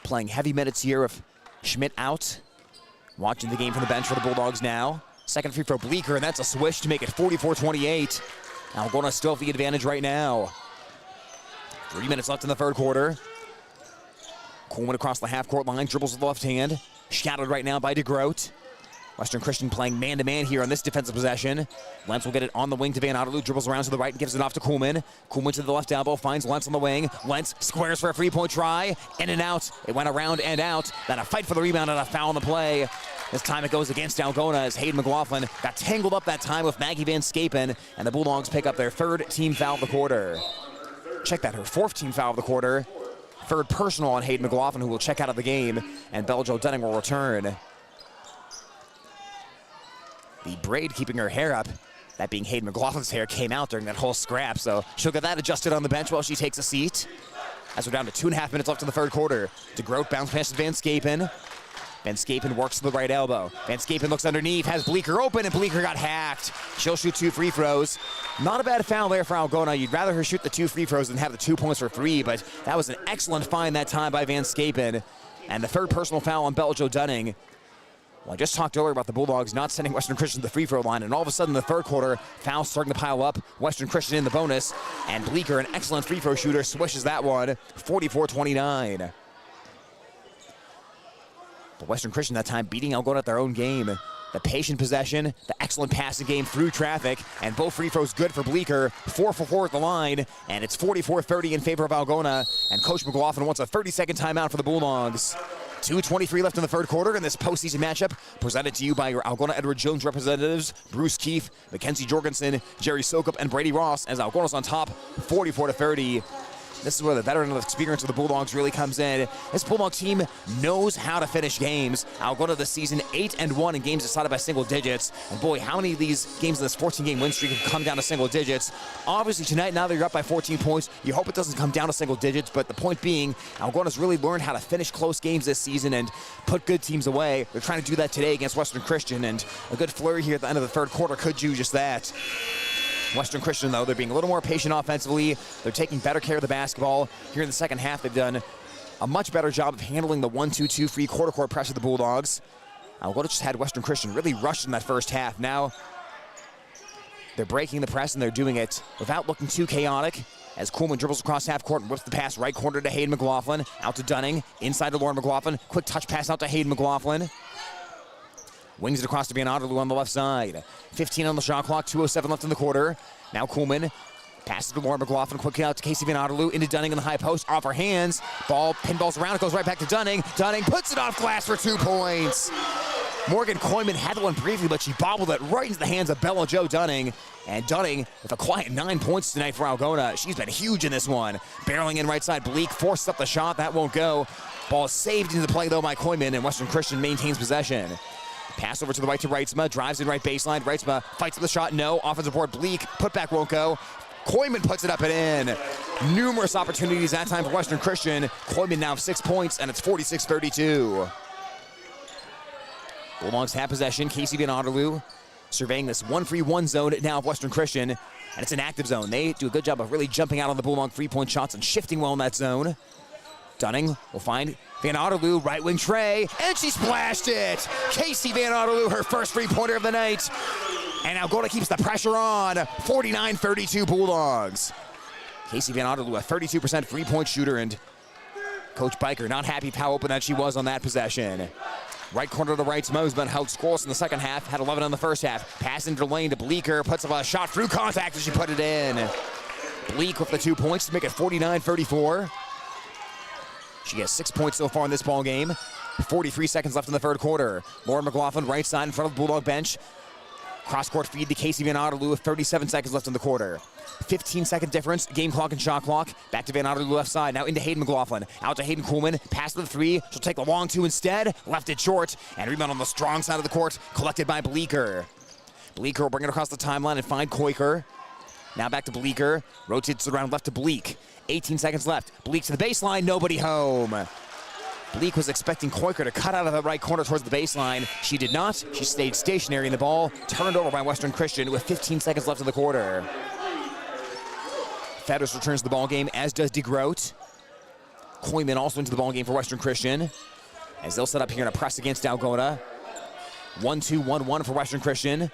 playing heavy minutes here with Schmidt out. Watching the game from the bench for the Bulldogs now. Second free throw, Bleeker, and that's a swish to make it 44-28. Algona still have the advantage right now. 3 minutes left in the third quarter. Kuhlman across the half-court line, dribbles with the left hand. Shadowed right now by DeGroat. Western Christian playing man-to-man here on this defensive possession. Lentz will get it on the wing to Van Otterloo, dribbles around to the right and gives it off to Kuhlman. Kuhlman to the left elbow, finds Lentz on the wing. Lentz squares for a three-point try. In and out. It went around and out. Then a fight for the rebound and a foul on the play. This time it goes against Algona as Hayden McLaughlin got tangled up that time with Maggie Van Scapen, and the Bulldogs pick up their 3rd team foul of the quarter. Check that, her 4th team foul of the quarter. 3rd personal on Hayden McLaughlin, who will check out of the game, and Bella Jo Dunning will return. The braid keeping her hair up, that being Hayden McLaughlin's hair, came out during that whole scrap, so she'll get that adjusted on the bench while she takes a seat. As we're down to 2.5 minutes left in the third quarter. DeGroat bounce passes Van Scapen. Van Scapen works to the right elbow. Van Scapen looks underneath, has Bleeker open, and Bleeker got hacked. She'll shoot 2 free throws. Not a bad foul there for Algona. You'd rather her shoot the 2 free throws than have the 2 points for 3, but that was an excellent find that time by Van Scapen. And the 3rd personal foul on Bella Jo Dunning. Well, I just talked earlier about the Bulldogs not sending Western Christian to the free throw line, and all of a sudden in the third quarter, fouls starting to pile up. Western Christian in the bonus, and Bleeker, an excellent free throw shooter, swishes that one, 44-29. But Western Christian that time beating Algona at their own game. The patient possession, the excellent passing game through traffic, and both free throws good for Bleeker. 4 for 4 at the line, and it's 44-30 in favor of Algona, and Coach McLaughlin wants a 30-second timeout for the Bulldogs. 2:23 left in the third quarter in this postseason matchup, presented to you by your Algona Edward Jones representatives, Bruce Keefe, Mackenzie Jorgensen, Jerry Sokup, and Brady Ross, as Algona's on top, 44-30. This is where the veteran of the experience of the Bulldogs really comes in. This Bulldog team knows how to finish games. Algona this season 8-1 in games decided by single digits. And boy, how many of these games in this 14-game win streak have come down to single digits? Obviously tonight, now that you're up by 14 points, you hope it doesn't come down to single digits. But the point being, Algona's really learned how to finish close games this season and put good teams away. They're trying to do that today against Western Christian, and a good flurry here at the end of the third quarter could do just that. Western Christian, though, they're being a little more patient offensively. They're taking better care of the basketball. Here in the second half, they've done a much better job of handling the 1-2-2 free quarter court press of the Bulldogs. Algona just had Western Christian really rushed in that first half. Now they're breaking the press, and they're doing it without looking too chaotic. as Coolman dribbles across half court and whips the pass right corner to Hayden McLaughlin. Out to Dunning, inside to Lauren McLaughlin. Quick touch pass out to Hayden McLaughlin. Wings it across to Van Otterloo on the left side. 15 on the shot clock, 2:07 left in the quarter. Now Coolman passes to Lauren McLaughlin, quickly out to Casey Van Otterloo, into Dunning in the high post, off her hands. Ball pinballs around, it goes right back to Dunning. Dunning puts it off glass for 2 points. Morgan Koyman had the one briefly, but she bobbled it right into the hands of Bella Jo Dunning. And Dunning with a quiet 9 points tonight for Algona. She's been huge in this one. Barreling in right side, Bleak forces up the shot, that won't go. Ball saved into the play though by Koyman, and Western Christian maintains possession. Pass over to the right to Reitzma, drives in right baseline. Reitzma fights for the shot, no. Offensive board, Bleak, putback won't go. Koyman puts it up and in. Numerous opportunities that time for Western Christian. Koyman now 6 points, and it's 46-32. Bulldogs have possession. Casey Van Otterloo surveying this 1-3-1 zone now of Western Christian, and it's an active zone. They do a good job of really jumping out on the Bulldog 3-point shots and shifting well in that zone. Dunning will find Van Otterloo, right wing tray, and she splashed it! Casey Van Otterloo, her first three-pointer of the night. And Algona keeps the pressure on. 49-32 Bulldogs. Casey Van Otterloo, a 32% three-point shooter, and Coach Biker not happy with how open that she was on that possession. Right corner to Reitzma, who's been held scoreless in the second half, had 11 in the first half. Pass into the lane to Bleeker, puts up a shot through contact as she put it in. Bleak with the 2 points to make it 49-34. She has 6 points so far in this ball game. 43 seconds left in the third quarter. Lauren McLaughlin, right side in front of the Bulldog bench. Cross-court feed to Casey Van Otterloo with 37 seconds left in the quarter. 15-second difference, game clock and shot clock. Back to Van Otterloo left side, now into Hayden McLaughlin. Out to Hayden Kuhlman, pass to the three. She'll take the long two instead. Left it short, and rebound on the strong side of the court, collected by Bleeker. Bleeker will bring it across the timeline and find Koiker. Now back to Bleeker, rotates around left to Bleak. 18 seconds left, Bleak to the baseline, nobody home. Bleak was expecting Koiker to cut out of the right corner towards the baseline. She did not. She stayed stationary in the ball, turned over by Western Christian with 15 seconds left in the quarter. Fetters returns to the ball game, as does DeGroat. Koyman also into the ball game for Western Christian, as they'll set up here in a press against Algona. 1-2-1-1 for Western Christian.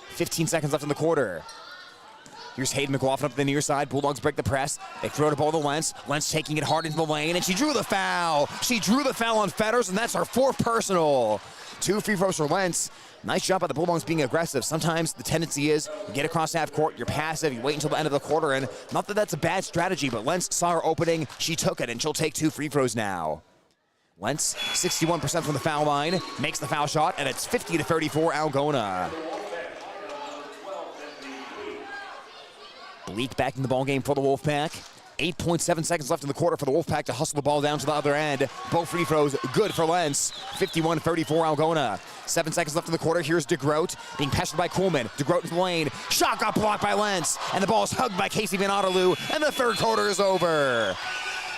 15 seconds left in the quarter. Here's Hayden McLaughlin up the near side. Bulldogs break the press. They throw the ball to Lentz. Lentz taking it hard into the lane, and she drew the foul. She drew the foul on Fetters, and that's her fourth personal. 2 free throws for Lentz. Nice job by the Bulldogs being aggressive. Sometimes the tendency is you get across half court, you're passive, you wait until the end of the quarter, and not that that's a bad strategy, but Lentz saw her opening. She took it, and she'll take 2 free throws now. Lentz, 61% from the foul line, makes the foul shot, and it's 50-34 Algona. Bleak back in the ball game for the Wolfpack. 8.7 seconds left in the quarter for the Wolfpack to hustle the ball down to the other end. Both free throws good for Lentz. 51-34 Algona. 7 seconds left in the quarter. Here's DeGroat being pestered by Kuhlman. DeGroat in the lane. Shot got blocked by Lentz. And the ball is hugged by Casey Van Otterloo. And the third quarter is over.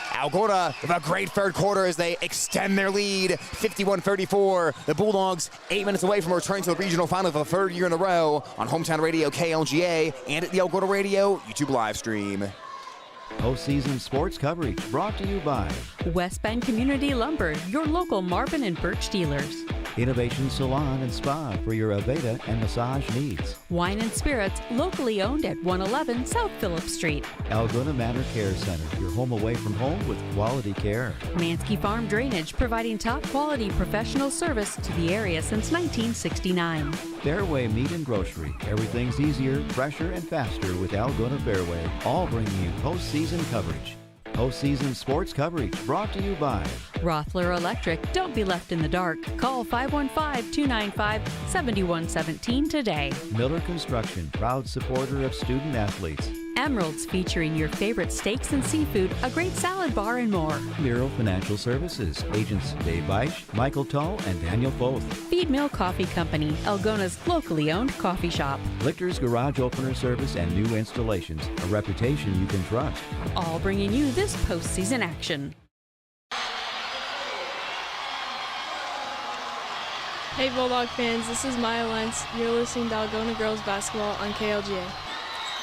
Algona with a great third quarter as they extend their lead, 51-34. The Bulldogs 8 minutes away from returning to the regional final for the third year in a row on Hometown Radio KLGA and at the Algona Radio YouTube live stream. Postseason sports coverage brought to you by West Bend Community Lumber, your local Marvin and Birch dealers. Innovation Salon and Spa for your Aveda and massage needs. Wine and Spirits, locally owned at 111 South Phillip Street. Algona Manor Care Center, your home away from home with quality care. Mansky Farm Drainage, providing top quality professional service to the area since 1969. Fairway Meat and Grocery, everything's easier, fresher, and faster with Algona Fairway, all bringing you postseason coverage. Postseason sports coverage brought to you by Rothler Electric. Don't be left in the dark. Call 515-295-7117 today. Miller Construction, proud supporter of student athletes. Emeralds, featuring your favorite steaks and seafood, a great salad bar, and more. Miro Financial Services, agents Dave Beisch, Michael Tull, and Daniel Foth. Feed Mill Coffee Company, Algona's locally owned coffee shop. Lichter's Garage Opener Service and new installations, a reputation you can trust. All bringing you this postseason action. Hey Bulldog fans, this is Maya Lentz. You're listening to Algona Girls Basketball on KLGA.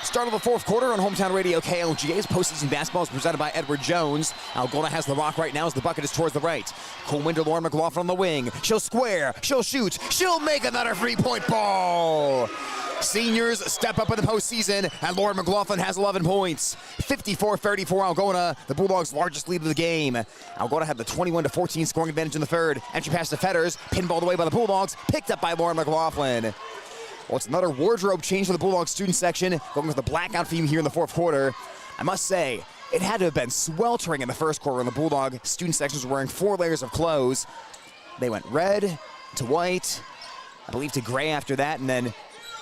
Start of the fourth quarter on Hometown Radio KLGA's postseason basketball is presented by Edward Jones. Algona has the rock right now as the bucket is towards the right. Coleman to Lauren McLaughlin on the wing. She'll square, she'll shoot, she'll make another three-point ball. Seniors step up in the postseason, and Lauren McLaughlin has 11 points. 54-34 Algona, the Bulldogs' largest lead of the game. Algona had the 21-14 scoring advantage in the third. Entry pass to Fetters, pinballed away by the Bulldogs, picked up by Lauren McLaughlin. Well, it's another wardrobe change for the Bulldogs student section, going with the blackout theme here in the fourth quarter. I must say, it had to have been sweltering in the first quarter when the Bulldog student sections were wearing 4 layers of clothes. They went red to white, I believe to gray after that, and then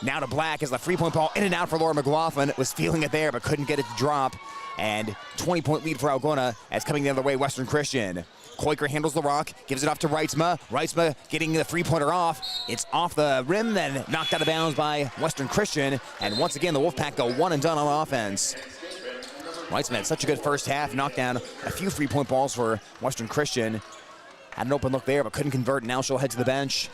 now to black as the three-point ball in and out for Lauren McLaughlin. Was feeling it there, but couldn't get it to drop. And 20-point lead for Algona as coming the other way, Western Christian. Koiker handles the rock, gives it off to Reitzma. Reitzma getting the three-pointer off. It's off the rim, then knocked out of bounds by Western Christian. And once again, the Wolfpack go one and done on offense. Reitzma had such a good first half, knocked down a few three-point balls for Western Christian. Had an open look there, but couldn't convert. Now she'll head to the bench.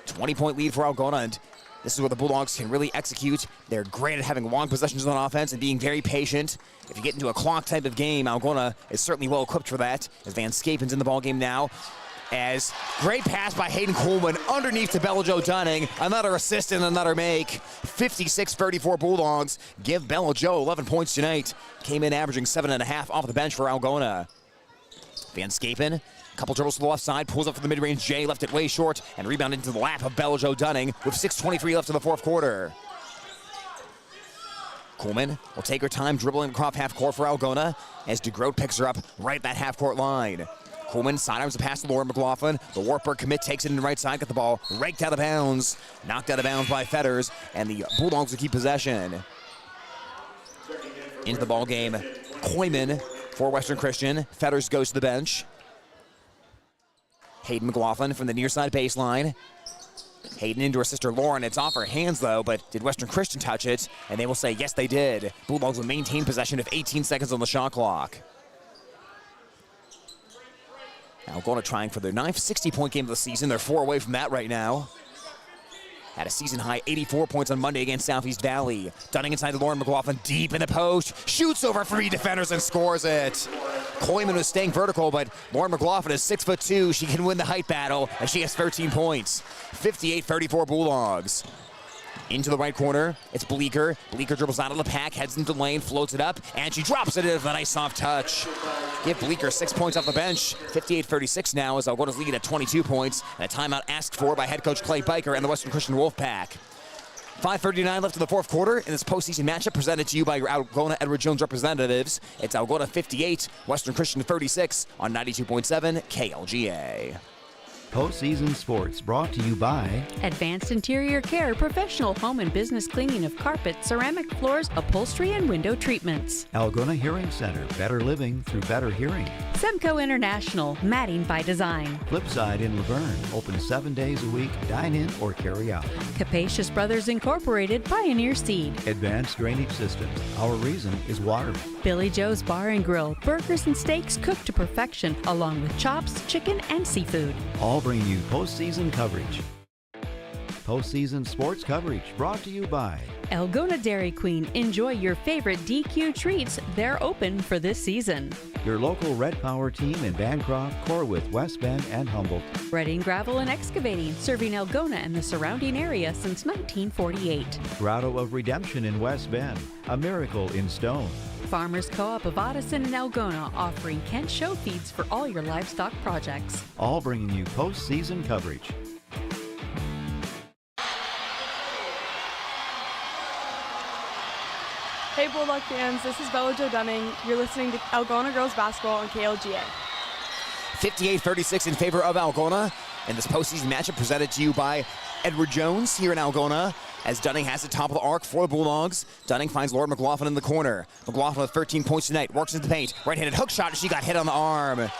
20-point lead for Algona, and this is where the Bulldogs can really execute. They're great at having long possessions on offense and being very patient. If you get into a clock type of game, Algona is certainly well equipped for that. As Van Scapen's in the ballgame now. As great pass by Hayden Coleman underneath to Bella-Jo Dunning. Another assist and another make. 56-34 Bulldogs give Bella-Jo 11 points tonight. Came in averaging 7.5 off the bench for Algona. Van Scapen. Couple dribbles to the left side, pulls up for the mid-range J, left it way short, and rebounded into the lap of Bella-Jo Dunning with 6:23 left in the fourth quarter. Coleman will take her time dribbling across half court for Algona as DeGroat picks her up right at that half-court line. Coleman sidearms the pass to Lauren McLaughlin. The Wartburg commit takes it in the right side, got the ball raked out of bounds, knocked out of bounds by Fetters, and the Bulldogs will keep possession. Into the ball game, Coleman for Western Christian. Fetters goes to the bench. Hayden McLaughlin from the near side baseline. Hayden into her sister Lauren. It's off her hands though, but did Western Christian touch it? And they will say yes, they did. Bulldogs will maintain possession with 18 seconds on the shot clock. Algona trying for their 9th 60-point game of the season. They're 4 away from that right now. Had a season-high 84 points on Monday against Southeast Valley. Dunning inside to Lauren McLaughlin, deep in the post. Shoots over 3 defenders and scores it. Coleman was staying vertical, but Lauren McLaughlin is 6'2". She can win the height battle, and she has 13 points. 58-34 Bulldogs. Into the right corner, it's Bleeker. Bleeker dribbles out of the pack, heads into the lane, floats it up, and she drops it in with a nice soft touch. Give Bleeker 6 points off the bench. 58-36 now as Algona's lead at 22 points. And a timeout asked for by head coach Clay Biker and the Western Christian Wolfpack. 5:39 left in the fourth quarter in this postseason matchup presented to you by your Algona Edward Jones representatives. It's Algona 58, Western Christian 36 on 92.7 KLGA. Postseason Sports brought to you by Advanced Interior Care, professional home and business cleaning of carpet, ceramic floors, upholstery, and window treatments. Algona Hearing Center, better living through better hearing. Semco International, matting by design. Flipside in Laverne, open 7 days a week, dine in or carry out. Capacious Brothers Incorporated, Pioneer Seed. Advanced Drainage Systems, our reason is water. Billy Joe's Bar and Grill, burgers and steaks cooked to perfection, along with chops, chicken, and seafood. All bring you postseason coverage. Postseason sports coverage brought to you by Algona Dairy Queen. Enjoy your favorite DQ treats. They're open for this season. Your local Red Power team in Bancroft, Corwith, West Bend, and Humboldt. Reading Gravel and Excavating, serving Algona and the surrounding area since 1948. Grotto of Redemption in West Bend, a miracle in stone. Farmers Co-op of Odison and Algona, offering Kent show feeds for all your livestock projects. All bringing you postseason coverage. Hey Bulldog fans, this is Bella-Jo Dunning. You're listening to Algona Girls Basketball on KLGA. 58-36 in favor of Algona. And this postseason matchup presented to you by Edward Jones here in Algona. As Dunning has the top of the arc for the Bulldogs. Dunning finds Lauren McLaughlin in the corner. McLaughlin with 13 points tonight. Works into the paint. Right-handed hook shot. She got hit on the arm.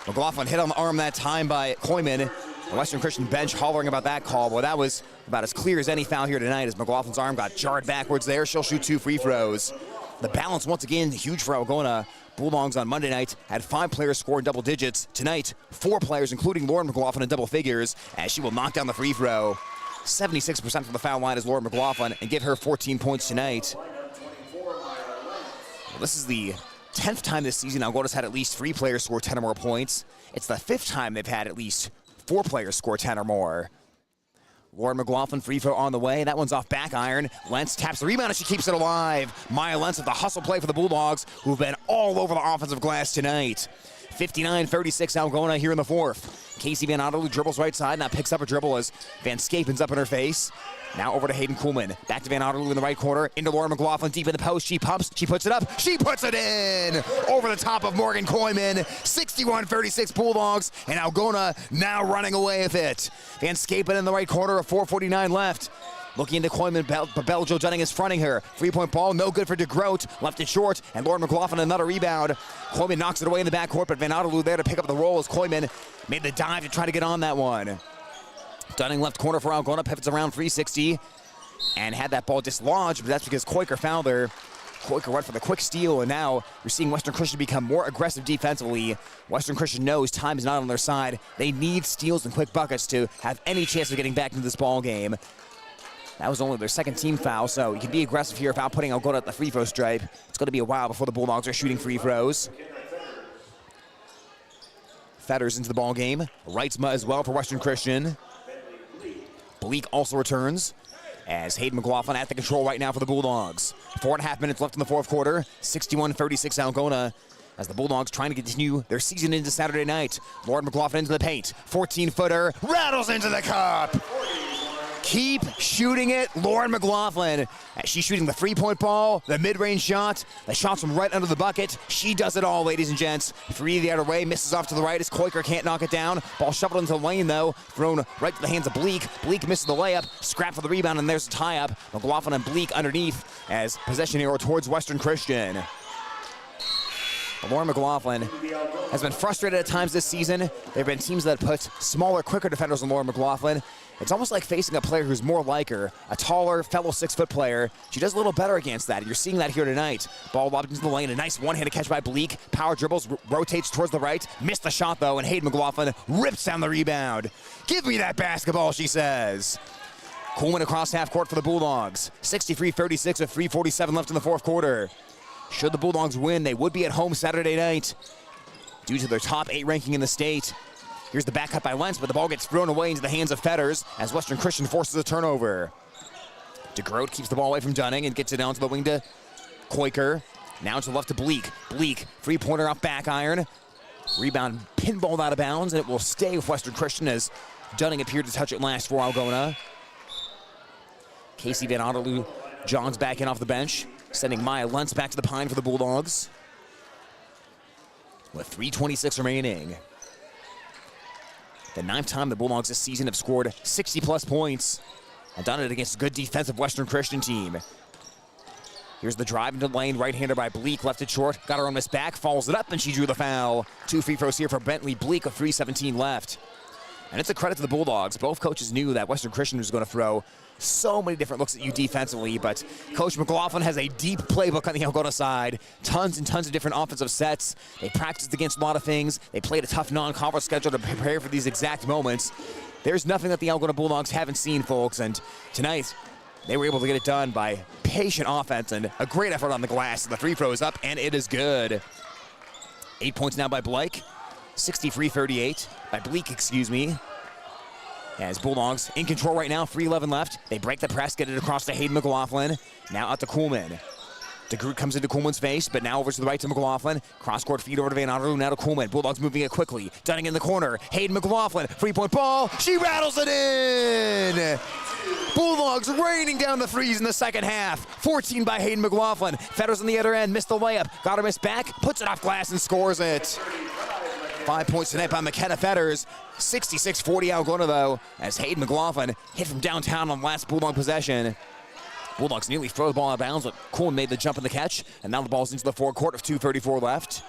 McLaughlin hit on the arm that time by Koyman. The Western Christian bench hollering about that call. Well, that was about as clear as any foul here tonight as McLaughlin's arm got jarred backwards there. She'll shoot 2 free throws. The balance, once again, huge for Algona. Bulldogs on Monday night had 5 players score in double digits. Tonight, 4 players, including Lauren McLaughlin, in double figures, as she will knock down the free throw. 76% from the foul line is Laura McLaughlin, and give her 14 points tonight. Well, this is the 10th time this season Algona's had at least 3 players score 10 or more points. It's the 5th time they've had at least 4 players score 10 or more. Lauren McLaughlin, free throw on the way. That one's off back iron. Lentz taps the rebound and she keeps it alive. Maya Lentz with the hustle play for the Bulldogs, who've been all over the offensive glass tonight. 59-36 Algona here in the fourth. Casey Van Otterloo dribbles right side. Now picks up a dribble as Van Scapen's up in her face. Now over to Hayden Kuhlman. Back to Van Otterloo in the right corner. Into Lauren McLaughlin deep in the post. She pumps. She puts it up. She puts it in! Over the top of Morgan Koyman. 61-36 Bulldogs. And Algona now running away with it. Van Scapen in the right corner. A 4:49 left. Looking into Koyman, but Beljo Dunning is fronting her. 3-point ball, no good for DeGroat. Left it short, and Lauren McLaughlin another rebound. Koyman knocks it away in the backcourt, but Van Otterloo there to pick up the roll as Koyman made the dive to try to get on that one. Dunning left corner for Algona, pivots around 360, and had that ball dislodged, but that's because Koiker fouled her. Koiker went for the quick steal, and now you're seeing Western Christian become more aggressive defensively. Western Christian knows time is not on their side. They need steals and quick buckets to have any chance of getting back into this ball game. That was only their second team foul, so you can be aggressive here without putting Algona at the free throw stripe. It's going to be a while before the Bulldogs are shooting free throws. Fetters into the ball game. Reitzma as well for Western Christian. Bleak also returns as Hayden McLaughlin at the control right now for the Bulldogs. 4.5 minutes left in the fourth quarter. 61-36 Algona as the Bulldogs trying to continue their season into Saturday night. Lauren McLaughlin into the paint. 14-footer. Rattles into the cup. Keep shooting it, Lauren McLaughlin. She's shooting the 3-point ball, the mid-range shot, the shots from right under the bucket. She does it all, ladies and gents. 3 the other way, misses off to the right as Koiker can't knock it down. Ball shuffled into the lane, though, thrown right to the hands of Bleak. Bleak misses the layup, scrap for the rebound, and there's a tie-up. McLaughlin and Bleak underneath as possession arrow towards Western Christian. Lauren McLaughlin has been frustrated at times this season. There have been teams that put smaller, quicker defenders on Lauren McLaughlin. It's almost like facing a player who's more like her, a taller, fellow 6-foot player. She does a little better against that. You're seeing that here tonight. Ball lobbed into the lane, a nice one-handed catch by Bleak. Power dribbles, rotates towards the right. Missed the shot, though, and Hayden McLaughlin rips down the rebound. Give me that basketball, she says. Kuhlman across half court for the Bulldogs. 63-36 with 3:47 left in the fourth quarter. Should the Bulldogs win, they would be at home Saturday night due to their top 8 ranking in the state. Here's the back cut by Lentz, but the ball gets thrown away into the hands of Fetters as Western Christian forces a turnover. DeGroat keeps the ball away from Dunning and gets it down to the wing to Koiker. Now to the left to Bleak. Bleak, 3-pointer off back iron. Rebound pinballed out of bounds, and it will stay with Western Christian as Dunning appeared to touch it last for Algona. Casey Van Otterloo jogs back in off the bench, sending Maya Lentz back to the pine for the Bulldogs. With 3:26 remaining. The 9th time the Bulldogs this season have scored 60-plus points and done it against a good defensive Western Christian team. Here's the drive into the lane, right-hander by Bleak, left it short, got her on miss back, follows it up, and she drew the foul. 2 free throws here for Bentley Bleak with 3:17 left. And it's a credit to the Bulldogs. Both coaches knew that Western Christian was going to throw so many different looks at you defensively, but Coach McLaughlin has a deep playbook on the Algona side. Tons and tons of different offensive sets. They practiced against a lot of things. They played a tough non-conference schedule to prepare for these exact moments. There's nothing that the Algona Bulldogs haven't seen, folks, and tonight they were able to get it done by patient offense and a great effort on the glass. The free throw is up, and it is good. 8 points now by Blake. 63-38. By Bleak, excuse me. As Bulldogs in control right now, 3:11 left. They break the press, get it across to Hayden McLaughlin. Now out to Kuhlman. DeGroot comes into Kuhlman's face, but now over to the right to McLaughlin. Cross-court feed over to Van Otterloo, now to Kuhlman. Bulldogs moving it quickly. Dunning in the corner. Hayden McLaughlin, 3-point ball. She rattles it in! Bulldogs raining down the threes in the second half. 14 by Hayden McLaughlin. Fetters on the other end, missed the layup. Got her miss back, puts it off glass and scores it. 5 points tonight by McKenna Fetters. 66-40 Algona, though, as Hayden McLaughlin hit from downtown on last Bulldog possession. Bulldogs nearly throw the ball out of bounds, but Kuhlman made the jump in the catch, and now the ball's into the forecourt with 2:34 left.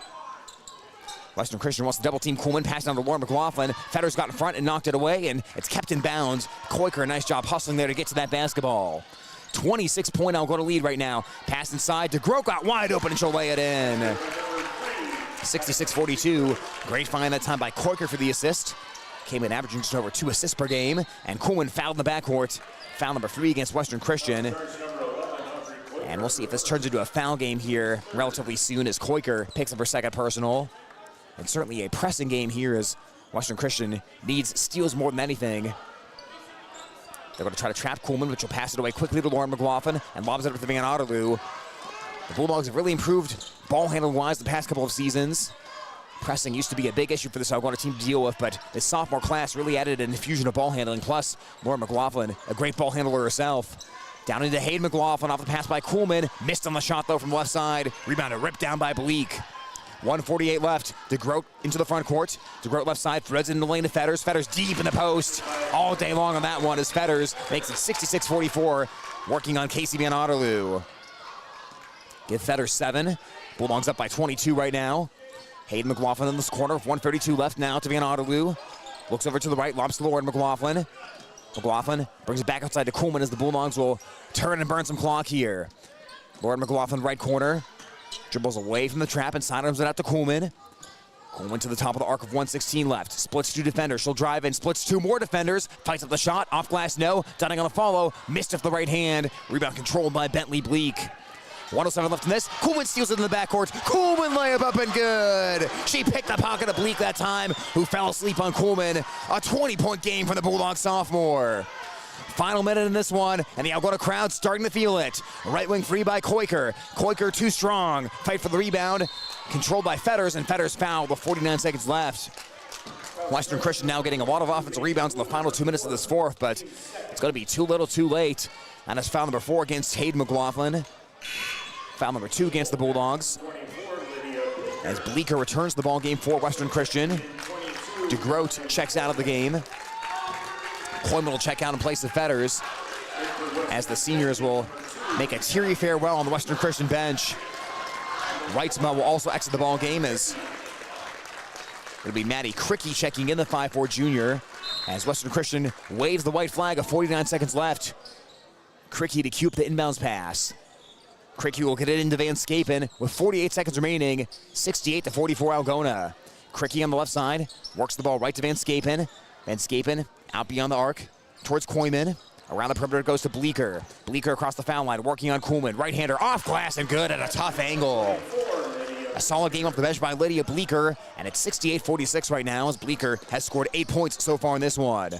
Western Christian wants to double-team Kuhlman, pass down to Lauren McLaughlin. Fetters got in front and knocked it away, and it's kept in bounds. Koiker, a nice job hustling there to get to that basketball. 26-point Algona lead right now. Pass inside. DeGroat got wide open, and she'll lay it in. 66-42. Great find that time by Koiker for the assist. came in averaging just over 2 assists per game. And Coolman fouled in the backcourt. Foul number 3 against Western Christian. And we'll see if this turns into a foul game here relatively soon as Koiker picks up her second personal. And certainly a pressing game here as Western Christian needs steals more than anything. They're going to try to trap Coolman, which will pass it away quickly to Lauren McLaughlin and lobs it up to Van Otterloo. The Bulldogs have really improved ball handling-wise the past couple of seasons. Pressing used to be a big issue for this Algona team to deal with, but this sophomore class really added an infusion of ball handling. Plus, Lauren McLaughlin, a great ball handler herself. Down into Hayden McLaughlin off the pass by Coolman. Missed on the shot, though, from the left side. Rebounded, ripped down by Bleak. 1:48 left. DeGroat into the front court. DeGroat left side, threads it in the lane to Fetters. Fetters deep in the post. All day long on that one as Fetters makes it 66-44, working on Casey Van Otterloo. Give Fetters 7. Bulldogs up by 22 right now. Hayden McLaughlin in this corner. 1:32 left now to Van Otterloo. Looks over to the right, lobs to Lauren McLaughlin. McLaughlin brings it back outside to Coolman as the Bulldogs will turn and burn some clock here. Lauren McLaughlin right corner. Dribbles away from the trap and sidearms it out to Coolman. Coolman to the top of the arc of 1:16 left. Splits 2 defenders. She'll drive in. Splits 2 more defenders. Fights up the shot. Off glass, no. Dunning on the follow. Missed off the right hand. Rebound controlled by Bentley Bleak. 1:07 left in this. Coolman steals it in the backcourt. Coolman layup up and good. She picked the pocket of Bleak that time, who fell asleep on Coolman. A 20-point game for the Bulldog sophomore. Final minute in this one, and the Algona crowd starting to feel it. Right wing free by Koiker. Koiker too strong. Fight for the rebound. Controlled by Fetters, and Fetters fouled with 49 seconds left. Western Christian now getting a lot of offensive rebounds in the final 2 minutes of this fourth, but it's going to be too little too late. And it's foul number 4 against Hayden McLaughlin. Foul number 2 against the Bulldogs. As Bleeker returns the ball game for Western Christian. DeGroat checks out of the game. Coleman will check out in place of Fetters as the seniors will make a teary farewell on the Western Christian bench. Reitzma will also exit the ball game as it'll be Maddie Cricky checking in, the 5'4 junior, as Western Christian waves the white flag of 49 seconds left. Cricky to cue up the inbounds pass. Cricky will get it into Van Scapen with 48 seconds remaining, 68-44 Algona. Cricky on the left side, works the ball right to Van Scapen. Van Scapen out beyond the arc, towards Koyman. Around the perimeter goes to Bleeker. Bleeker across the foul line, working on Coolman. Right-hander off glass and good at a tough angle. A solid game off the bench by Lydia Bleeker, and it's 68-46 right now as Bleeker has scored 8 points so far in this one.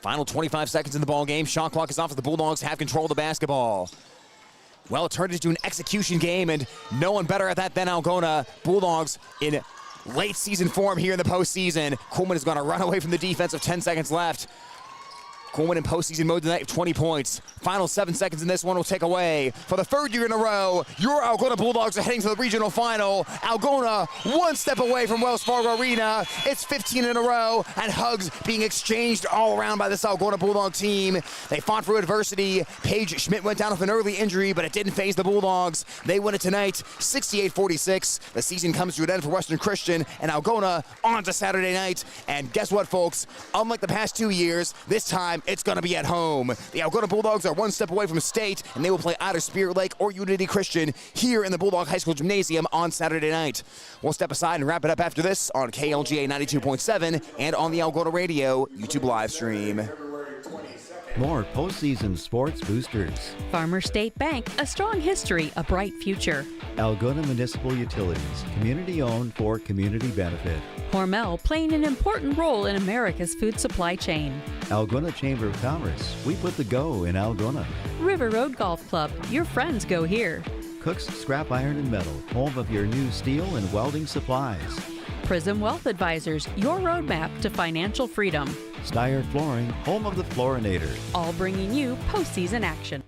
Final 25 seconds in the ball game. Shot clock is off as the Bulldogs have control of the basketball. Well, it turned into an execution game, and no one better at that than Algona. Bulldogs in late season form here in the postseason. Coolman is going to run away from the defense with 10 seconds left. Coolman in postseason mode tonight with 20 points. Final 7 seconds in this one will take away. For the 3rd year in a row, your Algona Bulldogs are heading to the regional final. Algona 1 step away from Wells Fargo Arena. It's 15 in a row, and hugs being exchanged all around by this Algona Bulldog team. They fought through adversity. Paige Schmidt went down with an early injury, but it didn't faze the Bulldogs. They win it tonight, 68-46. The season comes to an end for Western Christian, and Algona on to Saturday night. And guess what, folks? Unlike the past 2 years, this time it's going to be at home. The Algona Bulldogs are 1 step away from state, and they will play either Spirit Lake or Unity Christian here in the Bulldog High School Gymnasium on Saturday night. We'll step aside and wrap it up after this on KLGA 92.7 and on the Algona Radio YouTube live stream. More postseason sports boosters. Farmer State Bank, a strong history, a bright future. Algona Municipal Utilities, community owned for community benefit. Hormel, playing an important role in America's food supply chain. Algona Chamber of Commerce, we put the go in Algona. River Road Golf Club, your friends go here. Cook's Scrap Iron and Metal, home of your new steel and welding supplies. Prism Wealth Advisors, your roadmap to financial freedom. Steyer Flooring, home of the Floorinator. All bringing you postseason action.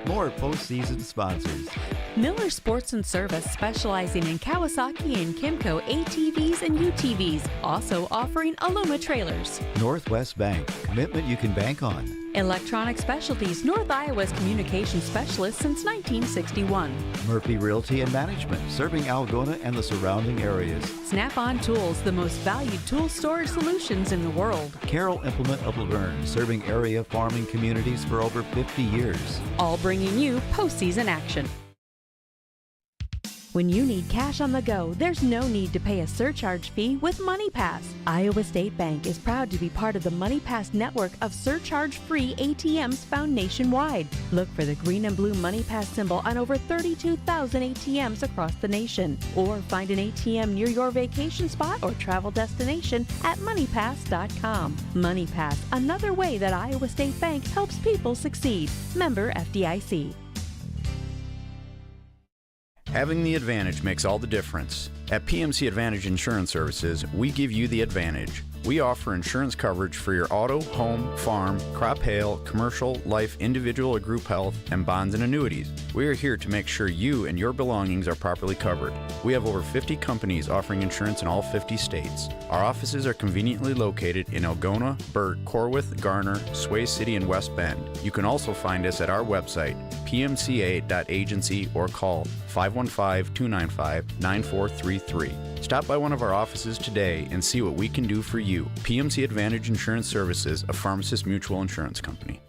More postseason sponsors. Miller Sports and Service, specializing in Kawasaki and Kimco ATVs and UTVs, also offering Aluma trailers. Northwest Bank, commitment you can bank on. Electronic Specialties, North Iowa's communication specialist since 1961. Murphy Realty and Management, serving Algona and the surrounding areas. Snap-on Tools, the most valued tool storage solutions in the world. Carroll Implement of Laverne, serving area farming communities for over 50 years. All bringing you postseason action. When you need cash on the go, there's no need to pay a surcharge fee with MoneyPass. Iowa State Bank is proud to be part of the MoneyPass network of surcharge-free ATMs found nationwide. Look for the green and blue MoneyPass symbol on over 32,000 ATMs across the nation. Or find an ATM near your vacation spot or travel destination at MoneyPass.com. MoneyPass, another way that Iowa State Bank helps people succeed. Member FDIC. Having the advantage makes all the difference. At PMC Advantage Insurance Services, we give you the advantage. We offer insurance coverage for your auto, home, farm, crop hail, commercial, life, individual or group health, and bonds and annuities. We are here to make sure you and your belongings are properly covered. We have over 50 companies offering insurance in all 50 states. Our offices are conveniently located in Algona, Burt, Corwith, Garner, Sway City, and West Bend. You can also find us at our website, pmca.agency, or call 515-295-9433. Stop by one of our offices today and see what we can do for you. PMC Advantage Insurance Services, a Pharmacist Mutual Insurance Company.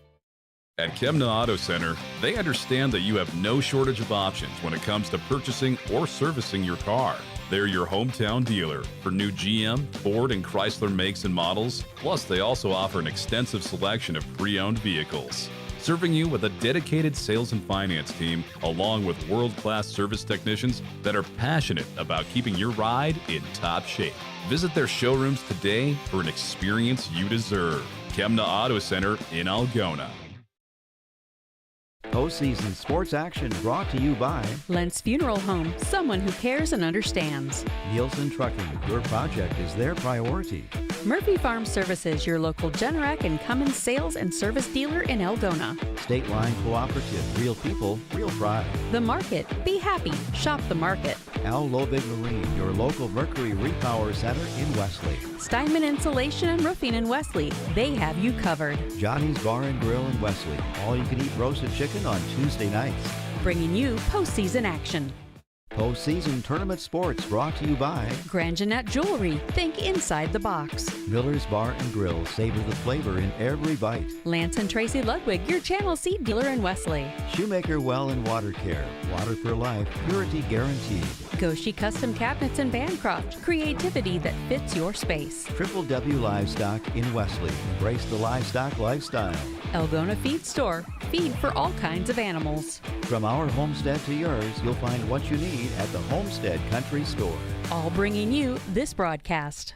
At Kemna Auto Center, they understand that you have no shortage of options when it comes to purchasing or servicing your car. They're your hometown dealer for new GM, Ford, and Chrysler makes and models. Plus, they also offer an extensive selection of pre-owned vehicles. Serving you with a dedicated sales and finance team, along with world-class service technicians that are passionate about keeping your ride in top shape. Visit their showrooms today for an experience you deserve. Kemna Auto Center in Algona. Postseason sports action brought to you by Lentz Funeral Home, someone who cares and understands. Nielsen Trucking. Your project is their priority. Murphy Farm Services, your local Generac and Cummins sales and service dealer in Algona. State Line Cooperative. Real people, real pride. The Market. Be happy. Shop the Market. Al Lobig Marine, your local Mercury Repower Center in Wesley. Steinman Insulation and Roofing in Wesley. They have you covered. Johnny's Bar and Grill in Wesley. All you can eat roasted chicken on Tuesday nights. Bringing you postseason action. Postseason tournament sports brought to you by Grand Jeanette Jewelry. Think inside the box. Miller's Bar and Grill. Savor the flavor in every bite. Lance and Tracy Ludwig, your Channel C dealer in Wesley. Shoemaker Well and Water Care. Water for life. Purity guaranteed. Goshi Custom Cabinets in Bancroft. Creativity that fits your space. Triple W Livestock in Wesley. Embrace the livestock lifestyle. Algona Feed Store. Feed for all kinds of animals. From our homestead to yours, you'll find what you need at the Homestead Country Store. All bringing you this broadcast.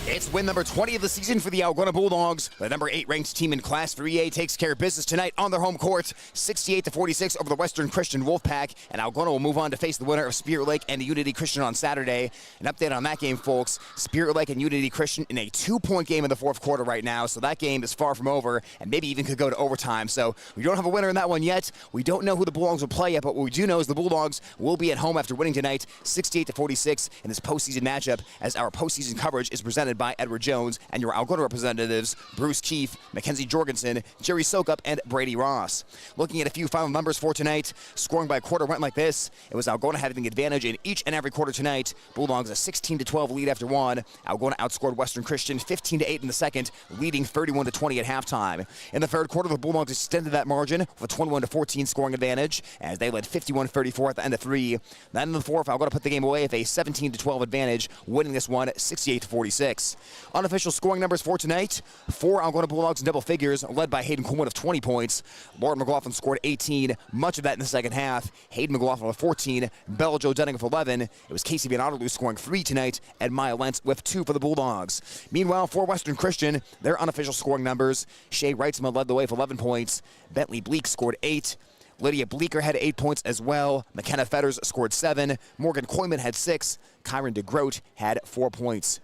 It's win number 20 of the season for the Algona Bulldogs. The number 8 ranked team in Class 3A takes care of business tonight on their home court, 68-46 over the Western Christian Wolfpack, and Algona will move on to face the winner of Spirit Lake and the Unity Christian on Saturday. An update on that game, folks. Spirit Lake and Unity Christian in a 2-point game in the fourth quarter right now, so that game is far from over and maybe even could go to overtime. So we don't have a winner in that one yet. We don't know who the Bulldogs will play yet, but what we do know is the Bulldogs will be at home after winning tonight, 68-46 in this postseason matchup, as our postseason coverage is presented by Edward Jones and your Algona representatives, Bruce Keefe, Mackenzie Jorgensen, Jerry Sokup, and Brady Ross. Looking at a few final numbers for tonight, scoring by quarter went like this. It was Algona having the advantage in each and every quarter tonight. Bulldogs a 16-12 lead after one. Algona outscored Western Christian 15-8 in the second, leading 31-20 at halftime. In the third quarter, the Bulldogs extended that margin with a 21-14 scoring advantage as they led 51-34 at the end of three. Then in the fourth, Algona put the game away with a 17-12 advantage, winning this one 68-46. Unofficial scoring numbers for tonight: 4 Algona Bulldogs in double figures, led by Hayden Coleman of 20 points. Lauren McLaughlin scored 18, much of that in the second half. Hayden McLaughlin with 14, Bella Jo Dunning with 11. It was Casey Van Otterloo scoring 3 tonight, and Maya Lentz with 2 for the Bulldogs. Meanwhile, for Western Christian, their unofficial scoring numbers: Shay Wrightsman led the way with 11 points. Bentley Bleak scored 8. Lydia Bleeker had 8 points as well. McKenna Fetters scored 7. Morgan Koyman had 6. Kyron DeGroat had 4 points.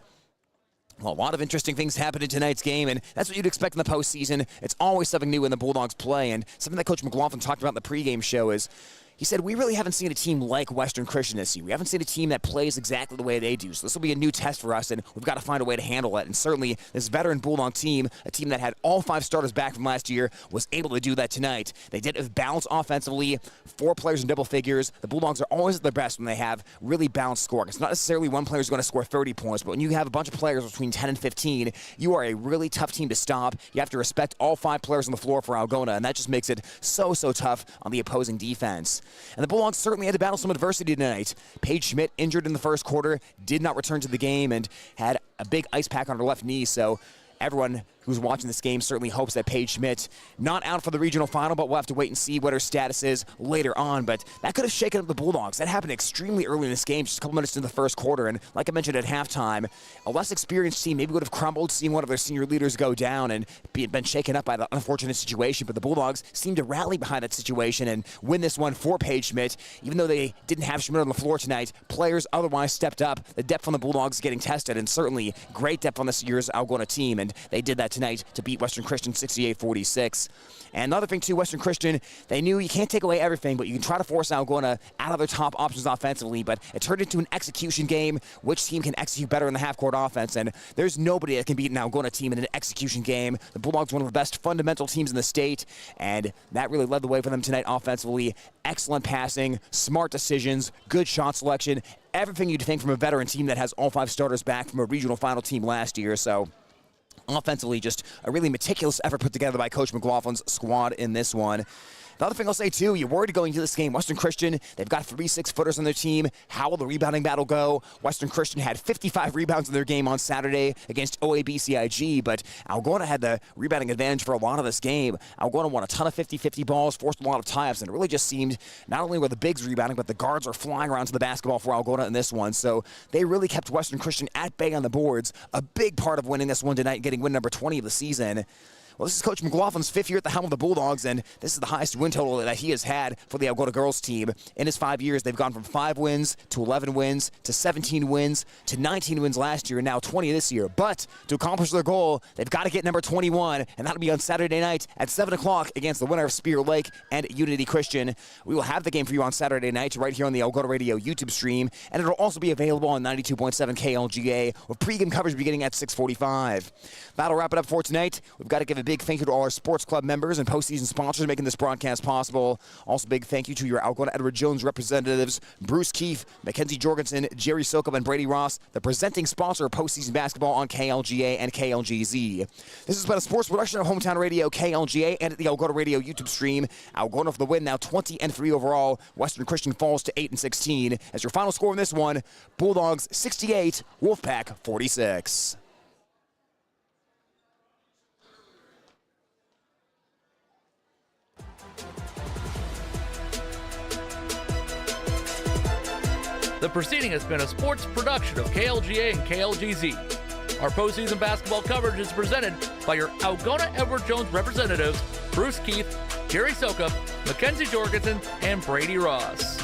Well, a lot of interesting things happened in tonight's game, and that's what you'd expect in the postseason. It's always something new when the Bulldogs play, and something that Coach McLaughlin talked about in the pregame show is He said, we really haven't seen a team like Western Christian this year. We haven't seen a team that plays exactly the way they do. So this will be a new test for us, and we've got to find a way to handle it. And certainly this veteran Bulldog team, a team that had all 5 starters back from last year, was able to do that tonight. They did have balance offensively, 4 players in double figures. The Bulldogs are always at their best when they have really balanced scoring. It's not necessarily one player who's going to score 30 points, but when you have a bunch of players between 10 and 15, you are a really tough team to stop. You have to respect all 5 players on the floor for Algona, and that just makes it so tough on the opposing defense. And the Bulldogs certainly had to battle some adversity tonight. Paige Schmidt, injured in the first quarter, did not return to the game and had a big ice pack on her left knee, so everyone who's watching this game certainly hopes that Paige Schmidt not out for the regional final, but we'll have to wait and see what her status is later on. But that could have shaken up the Bulldogs. That happened extremely early in this game, just a couple minutes into the first quarter. And like I mentioned at halftime, a less experienced team maybe would have crumbled seeing one of their senior leaders go down and been shaken up by the unfortunate situation. But the Bulldogs seemed to rally behind that situation and win this one for Paige Schmidt. Even though they didn't have Schmidt on the floor tonight, players otherwise stepped up. The depth on the Bulldogs is getting tested, and certainly great depth on this year's Algona team. And they did that tonight to beat Western Christian 68-46. And another thing too, Western Christian, they knew you can't take away everything, but you can try to force Algona out of their top options offensively, but it turned into an execution game. Which team can execute better in the half-court offense? And there's nobody that can beat an Algona team in an execution game. The Bulldogs are one of the best fundamental teams in the state, and that really led the way for them tonight offensively. Excellent passing, smart decisions, good shot selection, everything you'd think from a veteran team that has all 5 starters back from a regional final team last year. So offensively, just a really meticulous effort put together by Coach McLaughlin's squad in this one. The other thing I'll say, too, you're worried going into this game. Western Christian, they've got 3 6-footers on their team. How will the rebounding battle go? Western Christian had 55 rebounds in their game on Saturday against OABCIG, but Algona had the rebounding advantage for a lot of this game. Algona won a ton of 50-50 balls, forced a lot of tie-ups, and it really just seemed not only were the bigs rebounding, but the guards are flying around to the basketball for Algona in this one. So they really kept Western Christian at bay on the boards. A big part of winning this one tonight and getting win number 20 of the season. Well, this is Coach McLaughlin's 5th year at the helm of the Bulldogs, and this is the highest win total that he has had for the Algona girls team. In his 5 years, they've gone from 5 wins to 11 wins to 17 wins to 19 wins last year and now 20 this year. But to accomplish their goal, they've got to get number 21, and that'll be on Saturday night at 7 o'clock against the winner of Spear Lake and Unity Christian. We will have the game for you on Saturday night right here on the Algona Radio YouTube stream, and it'll also be available on 92.7 KLGA with pregame coverage beginning at 6:45. That'll wrap it up for tonight. We've got to give a big thank you to all our sports club members and postseason sponsors making this broadcast possible. Also, big thank you to your Algona Edward Jones representatives, Bruce Keefe, Mackenzie Jorgensen, Jerry Sokop, and Brady Ross, the presenting sponsor of postseason basketball on KLGA and KLGZ. This has been a sports production of Hometown Radio, KLGA, and at the Algona Radio YouTube stream. Algona for the win, now 20-3 overall. Western Christian falls to 8-16. As your final score in this one, Bulldogs 68, Wolfpack 46. The proceeding has been a sports production of KLGA and KLGZ. Our postseason basketball coverage is presented by your Algona Edward Jones representatives, Bruce Keith, Jerry Sokop, Mackenzie Jorgensen, and Brady Ross.